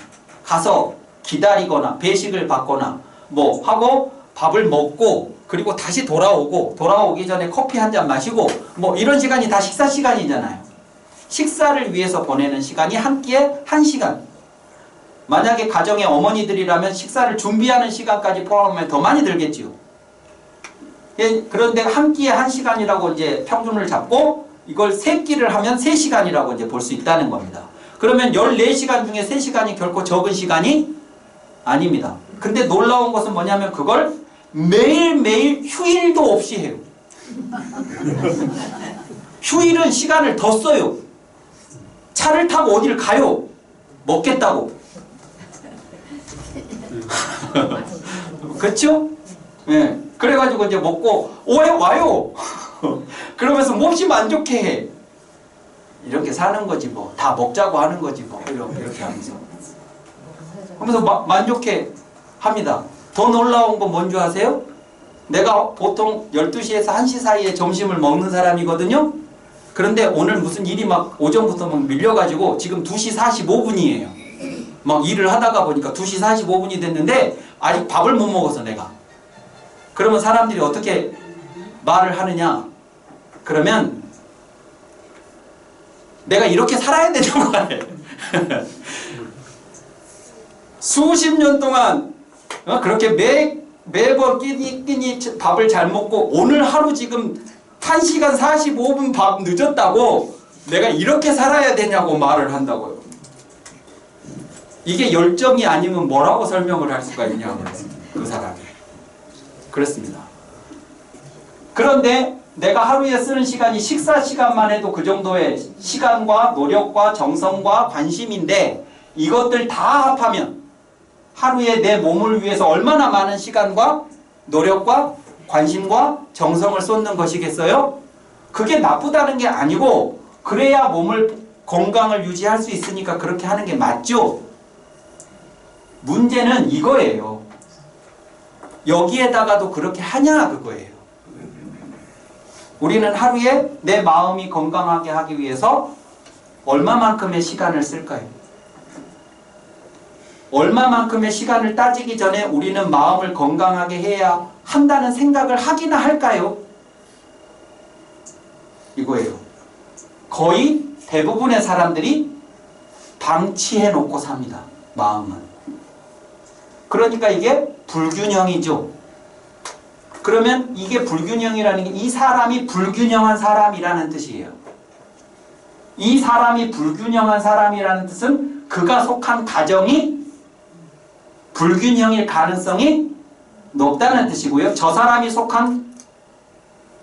가서 기다리거나 배식을 받거나 뭐 하고 밥을 먹고 그리고 다시 돌아오기 전에 커피 한 잔 마시고 뭐 이런 시간이 다 식사 시간이잖아요. 식사를 위해서 보내는 시간이 한 끼에 1시간. 만약에 가정의 어머니들이라면 식사를 준비하는 시간까지 포함하면 더 많이 들겠지요. 예, 그런데 한 끼에 1시간이라고 이제 평균을 잡고 이걸 3끼를 하면 3시간이라고 이제 볼 수 있다는 겁니다. 그러면 14시간 중에 3시간이 결코 적은 시간이 아닙니다. 근데 놀라운 것은 뭐냐면 그걸 매일매일 휴일도 없이 해요. 휴일은 시간을 더 써요. 차를 타고 어디를 가요. 먹겠다고. 그렇죠? 예. 그래가지고 이제 먹고 오해 와요. 그러면서 몹시 만족해 해. 이렇게 사는 거지 뭐. 다 먹자고 하는 거지 뭐. 이렇게 하면서. 만족해 합니다. 더 놀라운 건 뭔지 아세요? 내가 보통 12시에서 1시 사이에 점심을 먹는 사람이거든요. 그런데 오늘 무슨 일이 막 오전부터 막 밀려가지고 지금 2시 45분이에요. 막 일을 하다가 보니까 2시 45분이 됐는데 아직 밥을 못 먹어서 내가. 그러면 사람들이 어떻게 말을 하느냐? 그러면 내가 이렇게 살아야 되는 거예요. 수십 년 동안 그렇게 매번 끼니 밥을 잘 먹고 오늘 하루 지금 1시간 45분 밥 늦었다고 내가 이렇게 살아야 되냐고 말을 한다고요. 이게 열정이 아니면 뭐라고 설명을 할 수가 있냐고 그 사람이. 그렇습니다. 그런데 내가 하루에 쓰는 시간이 식사 시간만 해도 그 정도의 시간과 노력과 정성과 관심인데 이것들 다 합하면 하루에 내 몸을 위해서 얼마나 많은 시간과 노력과 관심과 정성을 쏟는 것이겠어요? 그게 나쁘다는 게 아니고 그래야 몸을 건강을 유지할 수 있으니까 그렇게 하는 게 맞죠? 문제는 이거예요. 여기에다가도 그렇게 하냐 그거예요. 우리는 하루에 내 마음이 건강하게 하기 위해서 얼마만큼의 시간을 쓸까요? 얼마만큼의 시간을 따지기 전에 우리는 마음을 건강하게 해야 한다는 생각을 하기나 할까요? 이거예요. 거의 대부분의 사람들이 방치해 놓고 삽니다. 마음은. 그러니까 이게 불균형이죠. 그러면 이게 불균형이라는 게 이 사람이 불균형한 사람이라는 뜻이에요. 이 사람이 불균형한 사람이라는 뜻은 그가 속한 가정이 불균형일 가능성이 높다는 뜻이고요. 저 사람이 속한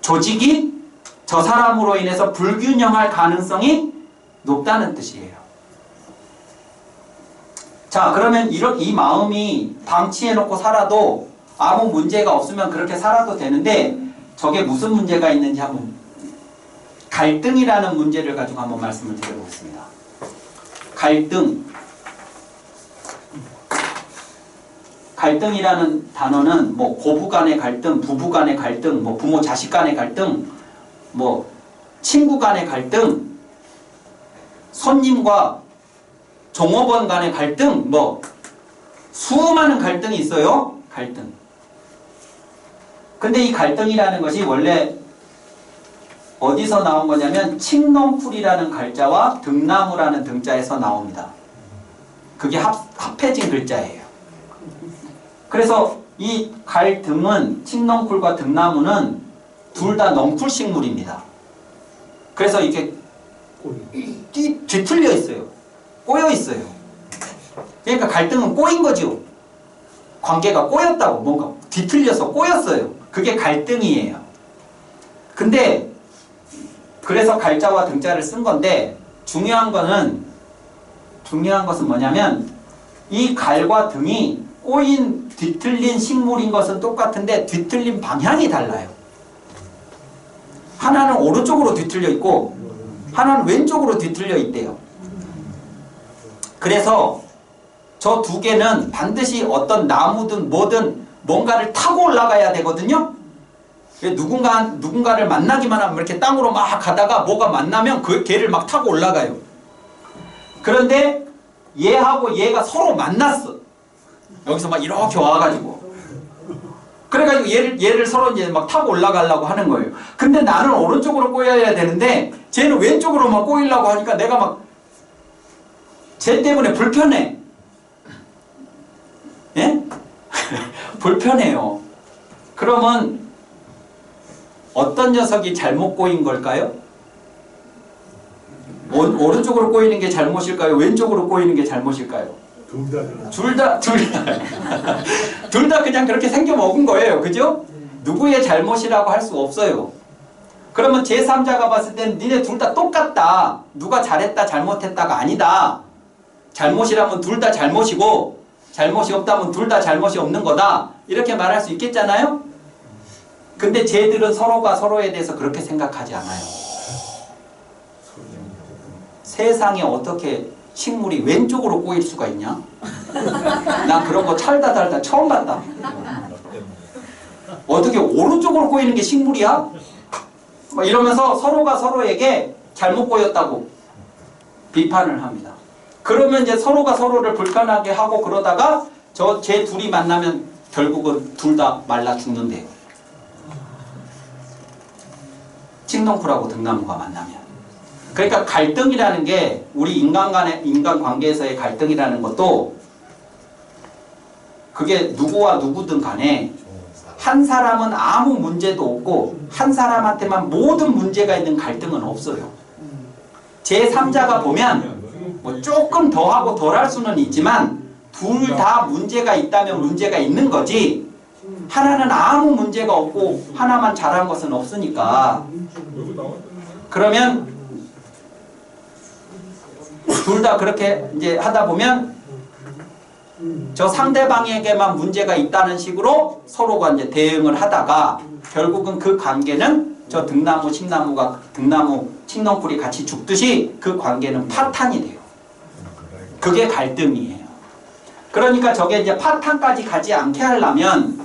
조직이 저 사람으로 인해서 불균형할 가능성이 높다는 뜻이에요. 자, 그러면 이 마음이 방치해놓고 살아도 아무 문제가 없으면 그렇게 살아도 되는데 저게 무슨 문제가 있는지 한번 갈등이라는 문제를 가지고 한번 말씀을 드려보겠습니다. 갈등이라는 단어는 뭐 고부 간의 갈등, 부부 간의 갈등, 뭐 부모 자식 간의 갈등, 뭐 친구 간의 갈등, 손님과 종업원 간의 갈등, 뭐 수많은 갈등이 있어요. 갈등. 근데 이 갈등이라는 것이 원래 어디서 나온 거냐면 칡넝쿨이라는 갈자와 등나무라는 등자에서 나옵니다. 그게 합해진 글자예요. 그래서 이 갈등은 칡넝쿨과 등나무는 둘 다 넝쿨식물입니다. 그래서 이렇게 뒤틀려 있어요. 꼬여 있어요. 그러니까 갈등은 꼬인 거죠. 관계가 꼬였다고, 뭔가 뒤틀려서 꼬였어요. 그게 갈등이에요. 근데 그래서 갈자와 등자를 쓴 건데 중요한 것은 뭐냐면 이 갈과 등이 꼬인 뒤틀린 식물인 것은 똑같은데 뒤틀린 방향이 달라요. 하나는 오른쪽으로 뒤틀려 있고 하나는 왼쪽으로 뒤틀려 있대요. 그래서 저 두 개는 반드시 어떤 나무든 뭐든 뭔가를 타고 올라가야 되거든요. 누군가를 만나기만 하면 이렇게 땅으로 막 가다가 뭐가 만나면 그 걔를 막 타고 올라가요. 그런데 얘하고 얘가 서로 만났어. 여기서 막 이렇게 와가지고. 그래가지고 얘를 서로 이제 막 타고 올라가려고 하는 거예요. 근데 나는 오른쪽으로 꼬여야 되는데 쟤는 왼쪽으로 막 꼬이려고 하니까 내가 막 쟤 때문에 불편해. 예? 불편해요. 그러면 어떤 녀석이 잘못 꼬인 걸까요? 오른쪽으로 꼬이는 게 잘못일까요? 왼쪽으로 꼬이는 게 잘못일까요? 둘 다 그냥 그렇게 생겨 먹은 거예요. 그죠? 누구의 잘못이라고 할 수 없어요. 그러면 제3자가 봤을 때는 니네 둘 다 똑같다. 누가 잘했다 잘못했다가 아니다. 잘못이라면 둘 다 잘못이고 잘못이 없다면 둘 다 잘못이 없는 거다. 이렇게 말할 수 있겠잖아요? 근데 쟤들은 서로가 서로에 대해서 그렇게 생각하지 않아요. 세상에 어떻게 식물이 왼쪽으로 꼬일 수가 있냐? 난 그런 거 살다 처음 봤다. 어떻게 오른쪽으로 꼬이는 게 식물이야? 막 이러면서 서로가 서로에게 잘못 꼬였다고 비판을 합니다. 그러면 이제 서로가 서로를 불편하게 하고 그러다가 쟤 둘이 만나면 결국은 둘 다 말라 죽는데요. 칡넝쿨하고 등나무가 만나면. 그러니까 갈등이라는 게 우리 인간 관계에서의 갈등이라는 것도 그게 누구와 누구든 간에 한 사람은 아무 문제도 없고 한 사람한테만 모든 문제가 있는 갈등은 없어요. 제3자가 보면 뭐 조금 더하고 덜할 수는 있지만 둘 다 문제가 있다면 문제가 있는 거지 하나는 아무 문제가 없고 하나만 잘한 것은 없으니까. 그러면 둘 다 그렇게 이제 하다 보면 저 상대방에게만 문제가 있다는 식으로 서로가 이제 대응을 하다가 결국은 그 관계는 저 등나무, 칡나무가 등나무, 칡넝쿨이 같이 죽듯이 그 관계는 파탄이 돼요. 그게 갈등이에요. 그러니까 저게 이제 파탄까지 가지 않게 하려면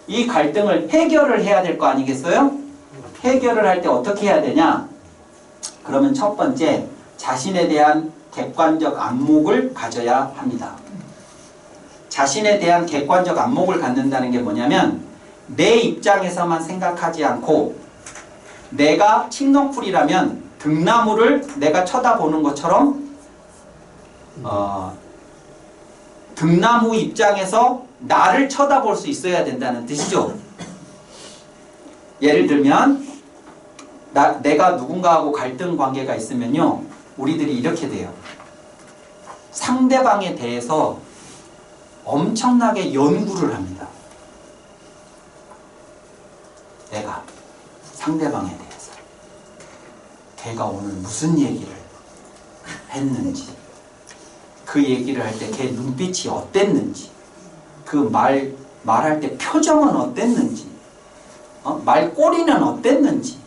이 갈등을 해결을 해야 될 거 아니겠어요? 해결을 할 때 어떻게 해야 되냐? 그러면 첫 번째, 자신에 대한 객관적 안목을 가져야 합니다. 자신에 대한 객관적 안목을 갖는다는 게 뭐냐면 내 입장에서만 생각하지 않고 내가 칡넝쿨이라면 등나무를 내가 쳐다보는 것처럼 등나무 입장에서 나를 쳐다볼 수 있어야 된다는 뜻이죠. 예를 들면 내가 누군가하고 갈등 관계가 있으면요, 우리들이 이렇게 돼요. 상대방에 대해서 엄청나게 연구를 합니다. 내가 상대방에 대해서 걔가 오늘 무슨 얘기를 했는지, 그 얘기를 할 때 걔 눈빛이 어땠는지, 그 말할 때 표정은 어땠는지, 말꼬리는 어땠는지,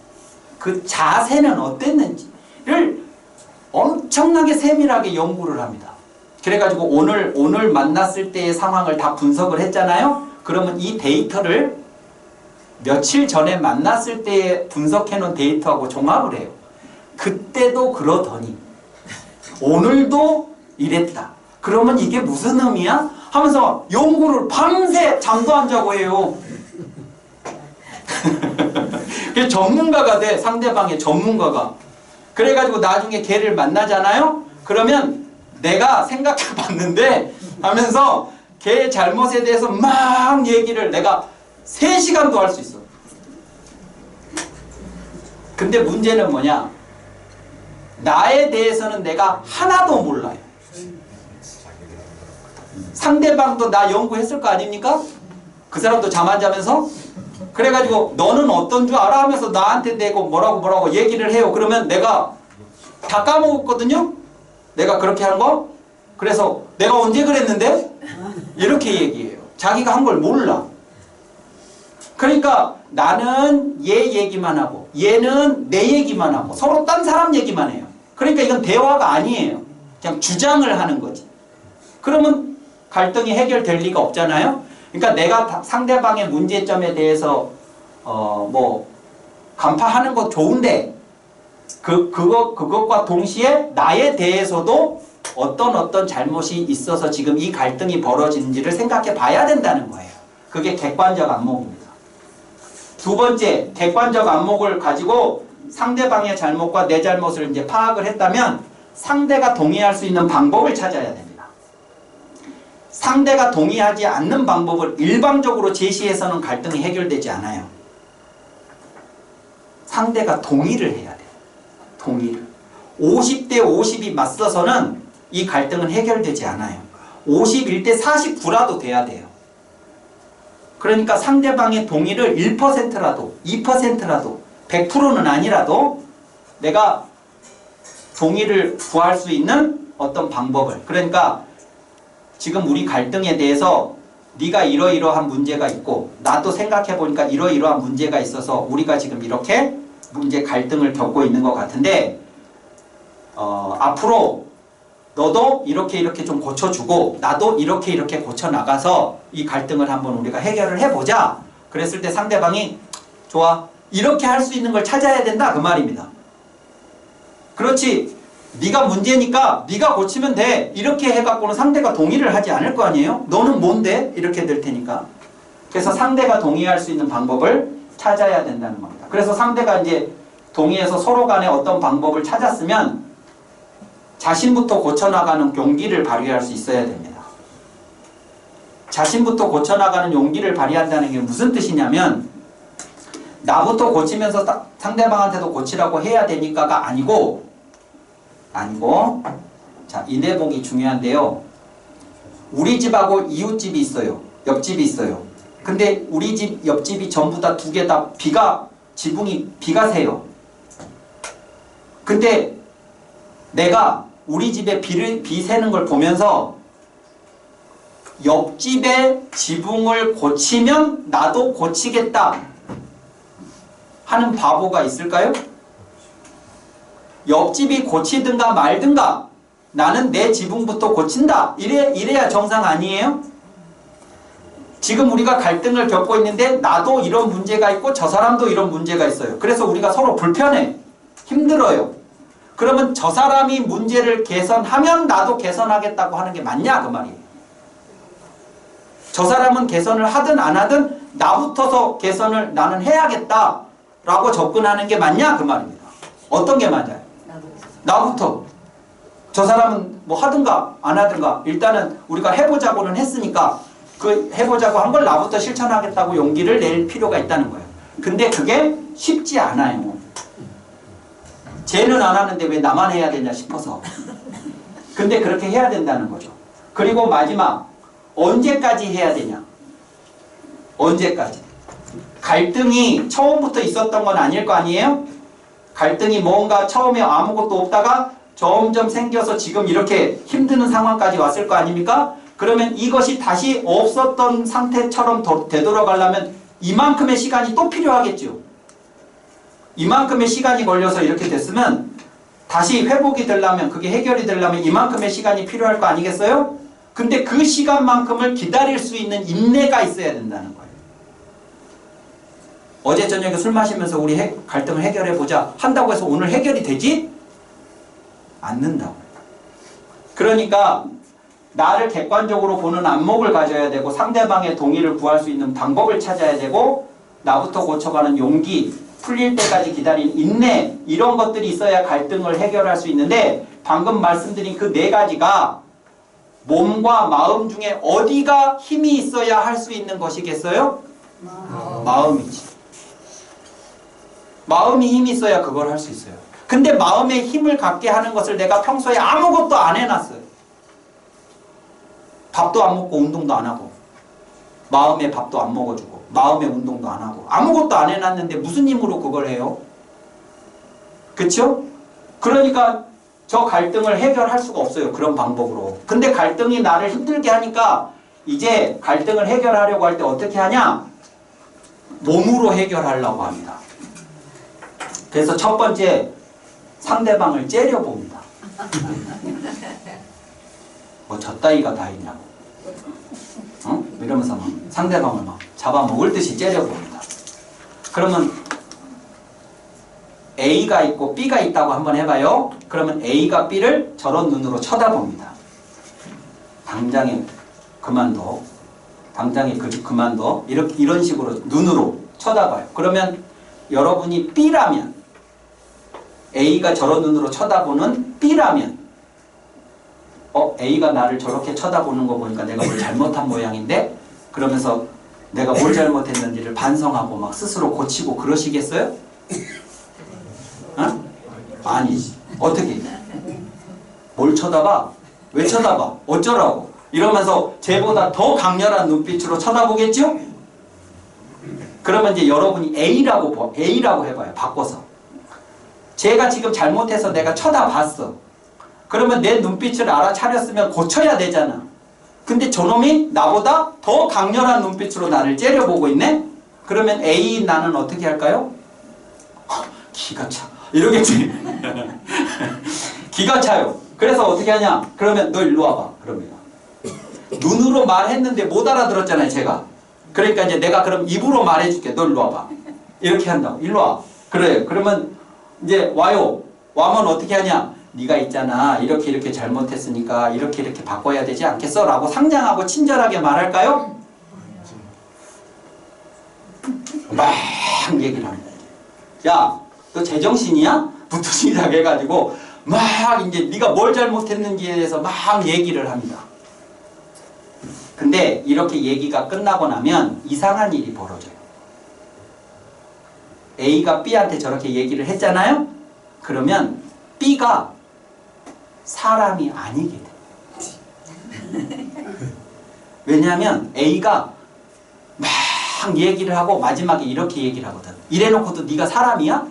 그 자세는 어땠는지를 엄청나게 세밀하게 연구를 합니다. 그래가지고 오늘 만났을 때의 상황을 다 분석을 했잖아요. 그러면 이 데이터를 며칠 전에 만났을 때 분석해 놓은 데이터하고 종합을 해요. 그때도 그러더니 오늘도 이랬다. 그러면 이게 무슨 의미야? 하면서 연구를 밤새 잠도 안 자고 해요. 전문가가 돼. 상대방의 전문가가. 그래가지고 나중에 걔를 만나잖아요. 그러면 내가 생각해 봤는데 하면서 걔의 잘못에 대해서 막 얘기를 내가 3시간도 할 수 있어. 근데 문제는 뭐냐? 나에 대해서는 내가 하나도 몰라요. 상대방도 나 연구했을 거 아닙니까? 그 사람도 잠 안 자면서? 그래가지고 너는 어떤 줄 알아? 하면서 나한테 대고 뭐라고 얘기를 해요. 그러면 내가 다 까먹었거든요? 내가 그렇게 한 거? 그래서 내가 언제 그랬는데? 이렇게 얘기해요. 자기가 한 걸 몰라. 그러니까 나는 얘 얘기만 하고 얘는 내 얘기만 하고 서로 딴 사람 얘기만 해요. 그러니까 이건 대화가 아니에요. 그냥 주장을 하는 거지. 그러면 갈등이 해결될 리가 없잖아요. 그러니까 내가 상대방의 문제점에 대해서 간파하는 거 좋은데 그것과 동시에 나에 대해서도 어떤 잘못이 있어서 지금 이 갈등이 벌어지는지를 생각해 봐야 된다는 거예요. 그게 객관적 안목입니다. 두 번째, 객관적 안목을 가지고 상대방의 잘못과 내 잘못을 이제 파악을 했다면 상대가 동의할 수 있는 방법을 찾아야 됩니다. 상대가 동의하지 않는 방법을 일방적으로 제시해서는 갈등이 해결되지 않아요. 상대가 동의를 해야 돼요. 동의를. 50대 50이 맞서서는 이 갈등은 해결되지 않아요. 51대 49라도 돼야 돼요. 그러니까 상대방의 동의를 1%라도 2%라도 100%는 아니라도 내가 동의를 구할 수 있는 어떤 방법을, 그러니까 지금 우리 갈등에 대해서 네가 이러이러한 문제가 있고 나도 생각해보니까 이러이러한 문제가 있어서 우리가 지금 이렇게 갈등을 겪고 있는 것 같은데 앞으로 너도 이렇게 좀 고쳐주고 나도 이렇게 고쳐나가서 이 갈등을 한번 우리가 해결을 해보자. 그랬을 때 상대방이 좋아, 이렇게 할 수 있는 걸 찾아야 된다, 그 말입니다. 그렇지, 네가 문제니까 네가 고치면 돼, 이렇게 해갖고는 상대가 동의를 하지 않을 거 아니에요. 너는 뭔데? 이렇게 될 테니까. 그래서 상대가 동의할 수 있는 방법을 찾아야 된다는 겁니다. 그래서 상대가 이제 동의해서 서로 간에 어떤 방법을 찾았으면 자신부터 고쳐나가는 용기를 발휘할 수 있어야 됩니다. 자신부터 고쳐나가는 용기를 발휘한다는 게 무슨 뜻이냐면 나부터 고치면서 상대방한테도 고치라고 해야 되니까가 아니고 자, 이 대목이 중요한데요. 우리 집하고 이웃집이 있어요. 옆집이 있어요. 근데 우리 집, 옆집이 전부 다 두 개 다 비가 새요. 근데 내가 우리 집에 비 새는 걸 보면서 옆집의 지붕을 고치면 나도 고치겠다 하는 바보가 있을까요? 옆집이 고치든가 말든가 나는 내 지붕부터 고친다. 이래야 정상 아니에요? 지금 우리가 갈등을 겪고 있는데 나도 이런 문제가 있고 저 사람도 이런 문제가 있어요. 그래서 우리가 서로 불편해. 힘들어요. 그러면 저 사람이 문제를 개선하면 나도 개선하겠다고 하는 게 맞냐 그 말이에요. 저 사람은 개선을 하든 안 하든 나부터서 개선을 나는 해야겠다라고 접근하는 게 맞냐 그 말입니다. 어떤 게 맞아요? 나부터. 저 사람은 뭐 하든가 안 하든가 일단은 우리가 해보자고는 했으니까 그 해보자고 한 걸 나부터 실천하겠다고 용기를 낼 필요가 있다는 거예요. 근데 그게 쉽지 않아요. 쟤는 안 하는데 왜 나만 해야 되냐 싶어서. 근데 그렇게 해야 된다는 거죠. 그리고 마지막, 언제까지 해야 되냐? 언제까지? 갈등이 처음부터 있었던 건 아닐 거 아니에요? 갈등이 뭔가 처음에 아무것도 없다가 점점 생겨서 지금 이렇게 힘드는 상황까지 왔을 거 아닙니까? 그러면 이것이 다시 없었던 상태처럼 되돌아가려면 이만큼의 시간이 또 필요하겠죠. 이만큼의 시간이 걸려서 이렇게 됐으면 다시 회복이 되려면, 그게 해결이 되려면 이만큼의 시간이 필요할 거 아니겠어요? 근데 그 시간만큼을 기다릴 수 있는 인내가 있어야 된다는 거예요. 어제 저녁에 술 마시면서 우리 갈등을 해결해보자 한다고 해서 오늘 해결이 되지? 않는다고. 그러니까 나를 객관적으로 보는 안목을 가져야 되고 상대방의 동의를 구할 수 있는 방법을 찾아야 되고 나부터 고쳐가는 용기, 풀릴 때까지 기다리는 인내, 이런 것들이 있어야 갈등을 해결할 수 있는데 방금 말씀드린 그 네 가지가 몸과 마음 중에 어디가 힘이 있어야 할 수 있는 것이겠어요? 마음이지. 마음이 힘이 있어야 그걸 할 수 있어요. 근데 마음에 힘을 갖게 하는 것을 내가 평소에 아무것도 안 해놨어요. 밥도 안 먹고 운동도 안 하고 마음에 밥도 안 먹어주고 마음에 운동도 안 하고 아무것도 안 해놨는데 무슨 힘으로 그걸 해요? 그쵸? 그러니까 저 갈등을 해결할 수가 없어요. 그런 방법으로. 근데 갈등이 나를 힘들게 하니까 이제 갈등을 해결하려고 할 때 어떻게 하냐? 몸으로 해결하려고 합니다. 그래서 첫 번째, 상대방을 째려봅니다. 뭐 저따위가 다 있냐고. 어? 이러면서 막 상대방을 막 잡아먹을 듯이 째려봅니다. 그러면 A가 있고 B가 있다고 한번 해봐요. 그러면 A가 B를 저런 눈으로 쳐다봅니다. 당장에 그만둬. 당장에 그만둬. 이런 식으로 눈으로 쳐다봐요. 그러면 여러분이 B라면, A가 저런 눈으로 쳐다보는 B라면, A가 나를 저렇게 쳐다보는 거 보니까 내가 뭘 잘못한 모양인데? 그러면서 내가 뭘 잘못했는지를 반성하고 막 스스로 고치고 그러시겠어요? 어? 아니지. 어떻게? 뭘 쳐다봐? 왜 쳐다봐? 어쩌라고? 이러면서 쟤보다 더 강렬한 눈빛으로 쳐다보겠죠? 그러면 이제 여러분이 A라고 해봐요. 바꿔서. 쟤가 지금 잘못해서 내가 쳐다봤어. 그러면 내 눈빛을 알아차렸으면 고쳐야 되잖아. 근데 저놈이 나보다 더 강렬한 눈빛으로 나를 째려보고 있네? 그러면 A 나는 어떻게 할까요? 기가 차. 이러겠지. 기가 차요. 그래서 어떻게 하냐? 그러면 너 일로 와봐. 그럽니다. 눈으로 말했는데 못 알아들었잖아요, 제가. 그러니까 이제 내가 그럼 입으로 말해줄게. 너 일로 와봐. 이렇게 한다고. 일로 와. 그래. 그러면 이제 와요. 와면 어떻게 하냐? 네가 있잖아. 이렇게 잘못했으니까 이렇게 바꿔야 되지 않겠어? 라고 상냥하고 친절하게 말할까요? 막 얘기를 합니다. 야, 너 제정신이야? 부터 시작해가지고 막 이제 네가 뭘 잘못했는지에 대해서 막 얘기를 합니다. 근데 이렇게 얘기가 끝나고 나면 이상한 일이 벌어져요. A가 B한테 저렇게 얘기를 했잖아요? 그러면 B가 사람이 아니게 돼. 왜냐하면 A가 막 얘기를 하고 마지막에 이렇게 얘기를 하거든. 이래놓고도 네가 사람이야?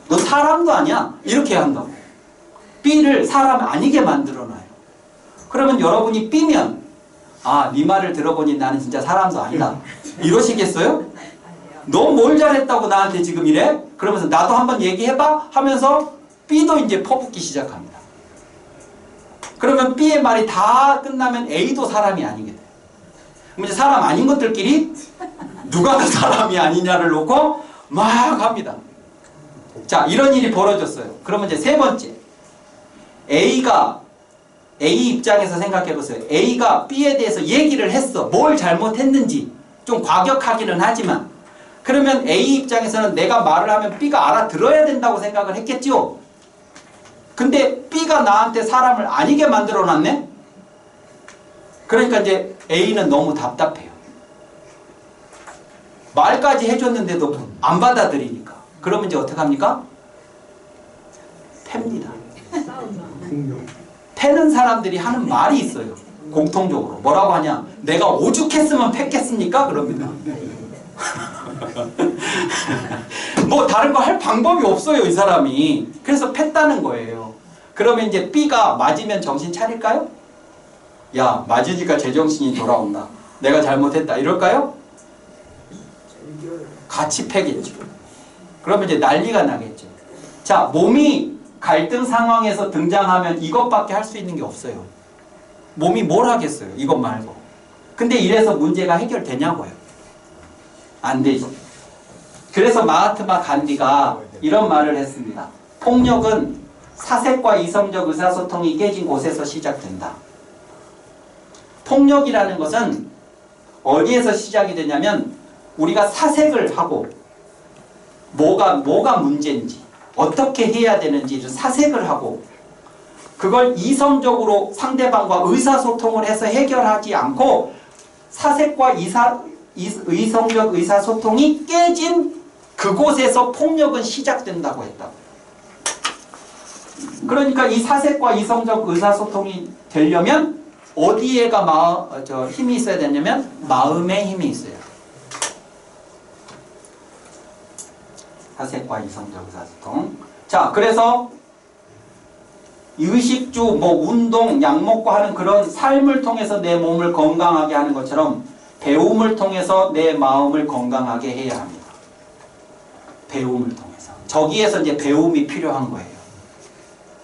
너 사람도 아니야? 이렇게 한다고. B를 사람 아니게 만들어놔요. 그러면 여러분이 B면 아, 네 말을 들어보니 나는 진짜 사람도 아니다. 이러시겠어요? 너 뭘 잘했다고 나한테 지금 이래? 그러면서 나도 한번 얘기해봐 하면서 B도 이제 퍼붓기 시작합니다. 그러면 B의 말이 다 끝나면 A도 사람이 아니게 돼요. 그럼 이제 사람 아닌 것들끼리 누가 더 사람이 아니냐를 놓고 막 합니다. 자, 이런 일이 벌어졌어요. 그러면 이제 세 번째, A 입장에서 생각해보세요. A가 B에 대해서 얘기를 했어. 뭘 잘못했는지. 좀 과격하기는 하지만. 그러면 A 입장에서는 내가 말을 하면 B가 알아들어야 된다고 생각을 했겠죠. 근데 B가 나한테 사람을 아니게 만들어놨네? 그러니까 이제 A는 너무 답답해요. 말까지 해줬는데도 안 받아들이니까. 그러면 이제 어떡합니까? 팹니다. 공룡. 패는 사람들이 하는 말이 있어요. 공통적으로. 뭐라고 하냐? 내가 오죽했으면 팼겠습니까? 그럽니다. 뭐 다른 거 할 방법이 없어요, 이 사람이. 그래서 팼다는 거예요. 그러면 이제 B가 맞으면 정신 차릴까요? 야, 맞으니까 제정신이 돌아온다. 내가 잘못했다. 이럴까요? 같이 패겠죠. 그러면 이제 난리가 나겠죠. 자, 몸이 갈등 상황에서 등장하면 이것밖에 할 수 있는 게 없어요. 몸이 뭘 하겠어요, 이것 말고. 근데 이래서 문제가 해결되냐고요. 안 되죠. 그래서 마하트마 간디가 이런 말을 했습니다. 폭력은 사색과 이성적 의사소통이 깨진 곳에서 시작된다. 폭력이라는 것은 어디에서 시작이 되냐면 우리가 사색을 하고 뭐가 문제인지 어떻게 해야 되는지를 사색을 하고 그걸 이성적으로 상대방과 의사소통을 해서 해결하지 않고 사색과 이성적 의사소통이 깨진 그곳에서 폭력은 시작된다고 했다. 그러니까 이 사색과 이성적 의사소통이 되려면 어디에가 힘이 있어야 되냐면 마음에 힘이 있어요. 사색과 이성적 의사소통. 자, 그래서 의식주, 운동, 약 먹고 하는 그런 삶을 통해서 내 몸을 건강하게 하는 것처럼 배움을 통해서 내 마음을 건강하게 해야 합니다. 배움을 통해서. 저기에서 이제 배움이 필요한 거예요.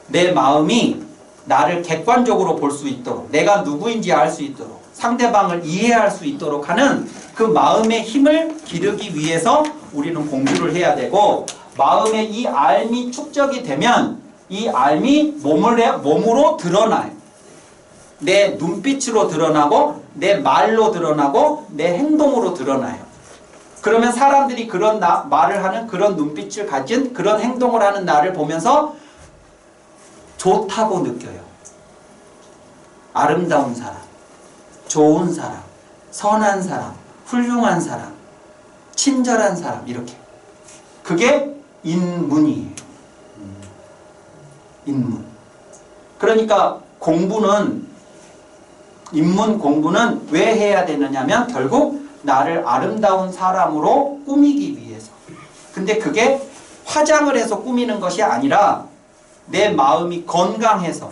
내 마음이 나를 객관적으로 볼 수 있도록, 내가 누구인지 알 수 있도록, 상대방을 이해할 수 있도록 하는 그 마음의 힘을 기르기 위해서 우리는 공부를 해야 되고, 마음의 이 알미 축적이 되면 이 알미 몸으로 드러나요. 내 눈빛으로 드러나고 내 말로 드러나고 내 행동으로 드러나요. 그러면 사람들이 그런 말을 하는 그런 눈빛을 가진 그런 행동을 하는 나를 보면서 좋다고 느껴요. 아름다운 사람, 좋은 사람, 선한 사람, 훌륭한 사람, 친절한 사람, 이렇게. 그게 인문이에요. 인문. 그러니까 인문 공부는 왜 해야 되느냐면 결국 나를 아름다운 사람으로 꾸미기 위해서. 근데 그게 화장을 해서 꾸미는 것이 아니라 내 마음이 건강해서,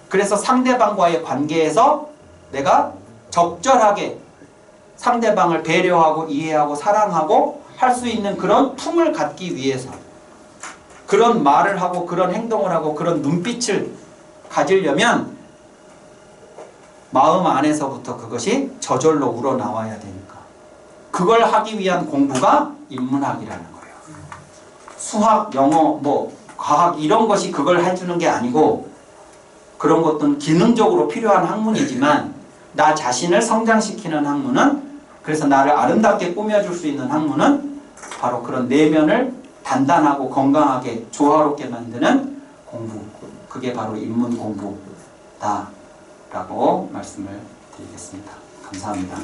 그래서 상대방과의 관계에서 내가 적절하게 상대방을 배려하고 이해하고 사랑하고 할 수 있는 그런 품을 갖기 위해서 그런 말을 하고 그런 행동을 하고 그런 눈빛을 가지려면 마음 안에서부터 그것이 저절로 우러나와야 되니까 그걸 하기 위한 공부가 인문학이라는 거예요. 수학, 영어, 과학 이런 것이 그걸 해주는 게 아니고 그런 것들은 기능적으로 필요한 학문이지만 나 자신을 성장시키는 학문은, 그래서 나를 아름답게 꾸며줄 수 있는 학문은 바로 그런 내면을 단단하고 건강하게 조화롭게 만드는 공부, 그게 바로 인문 공부다 라고 말씀을 드리겠습니다. 감사합니다.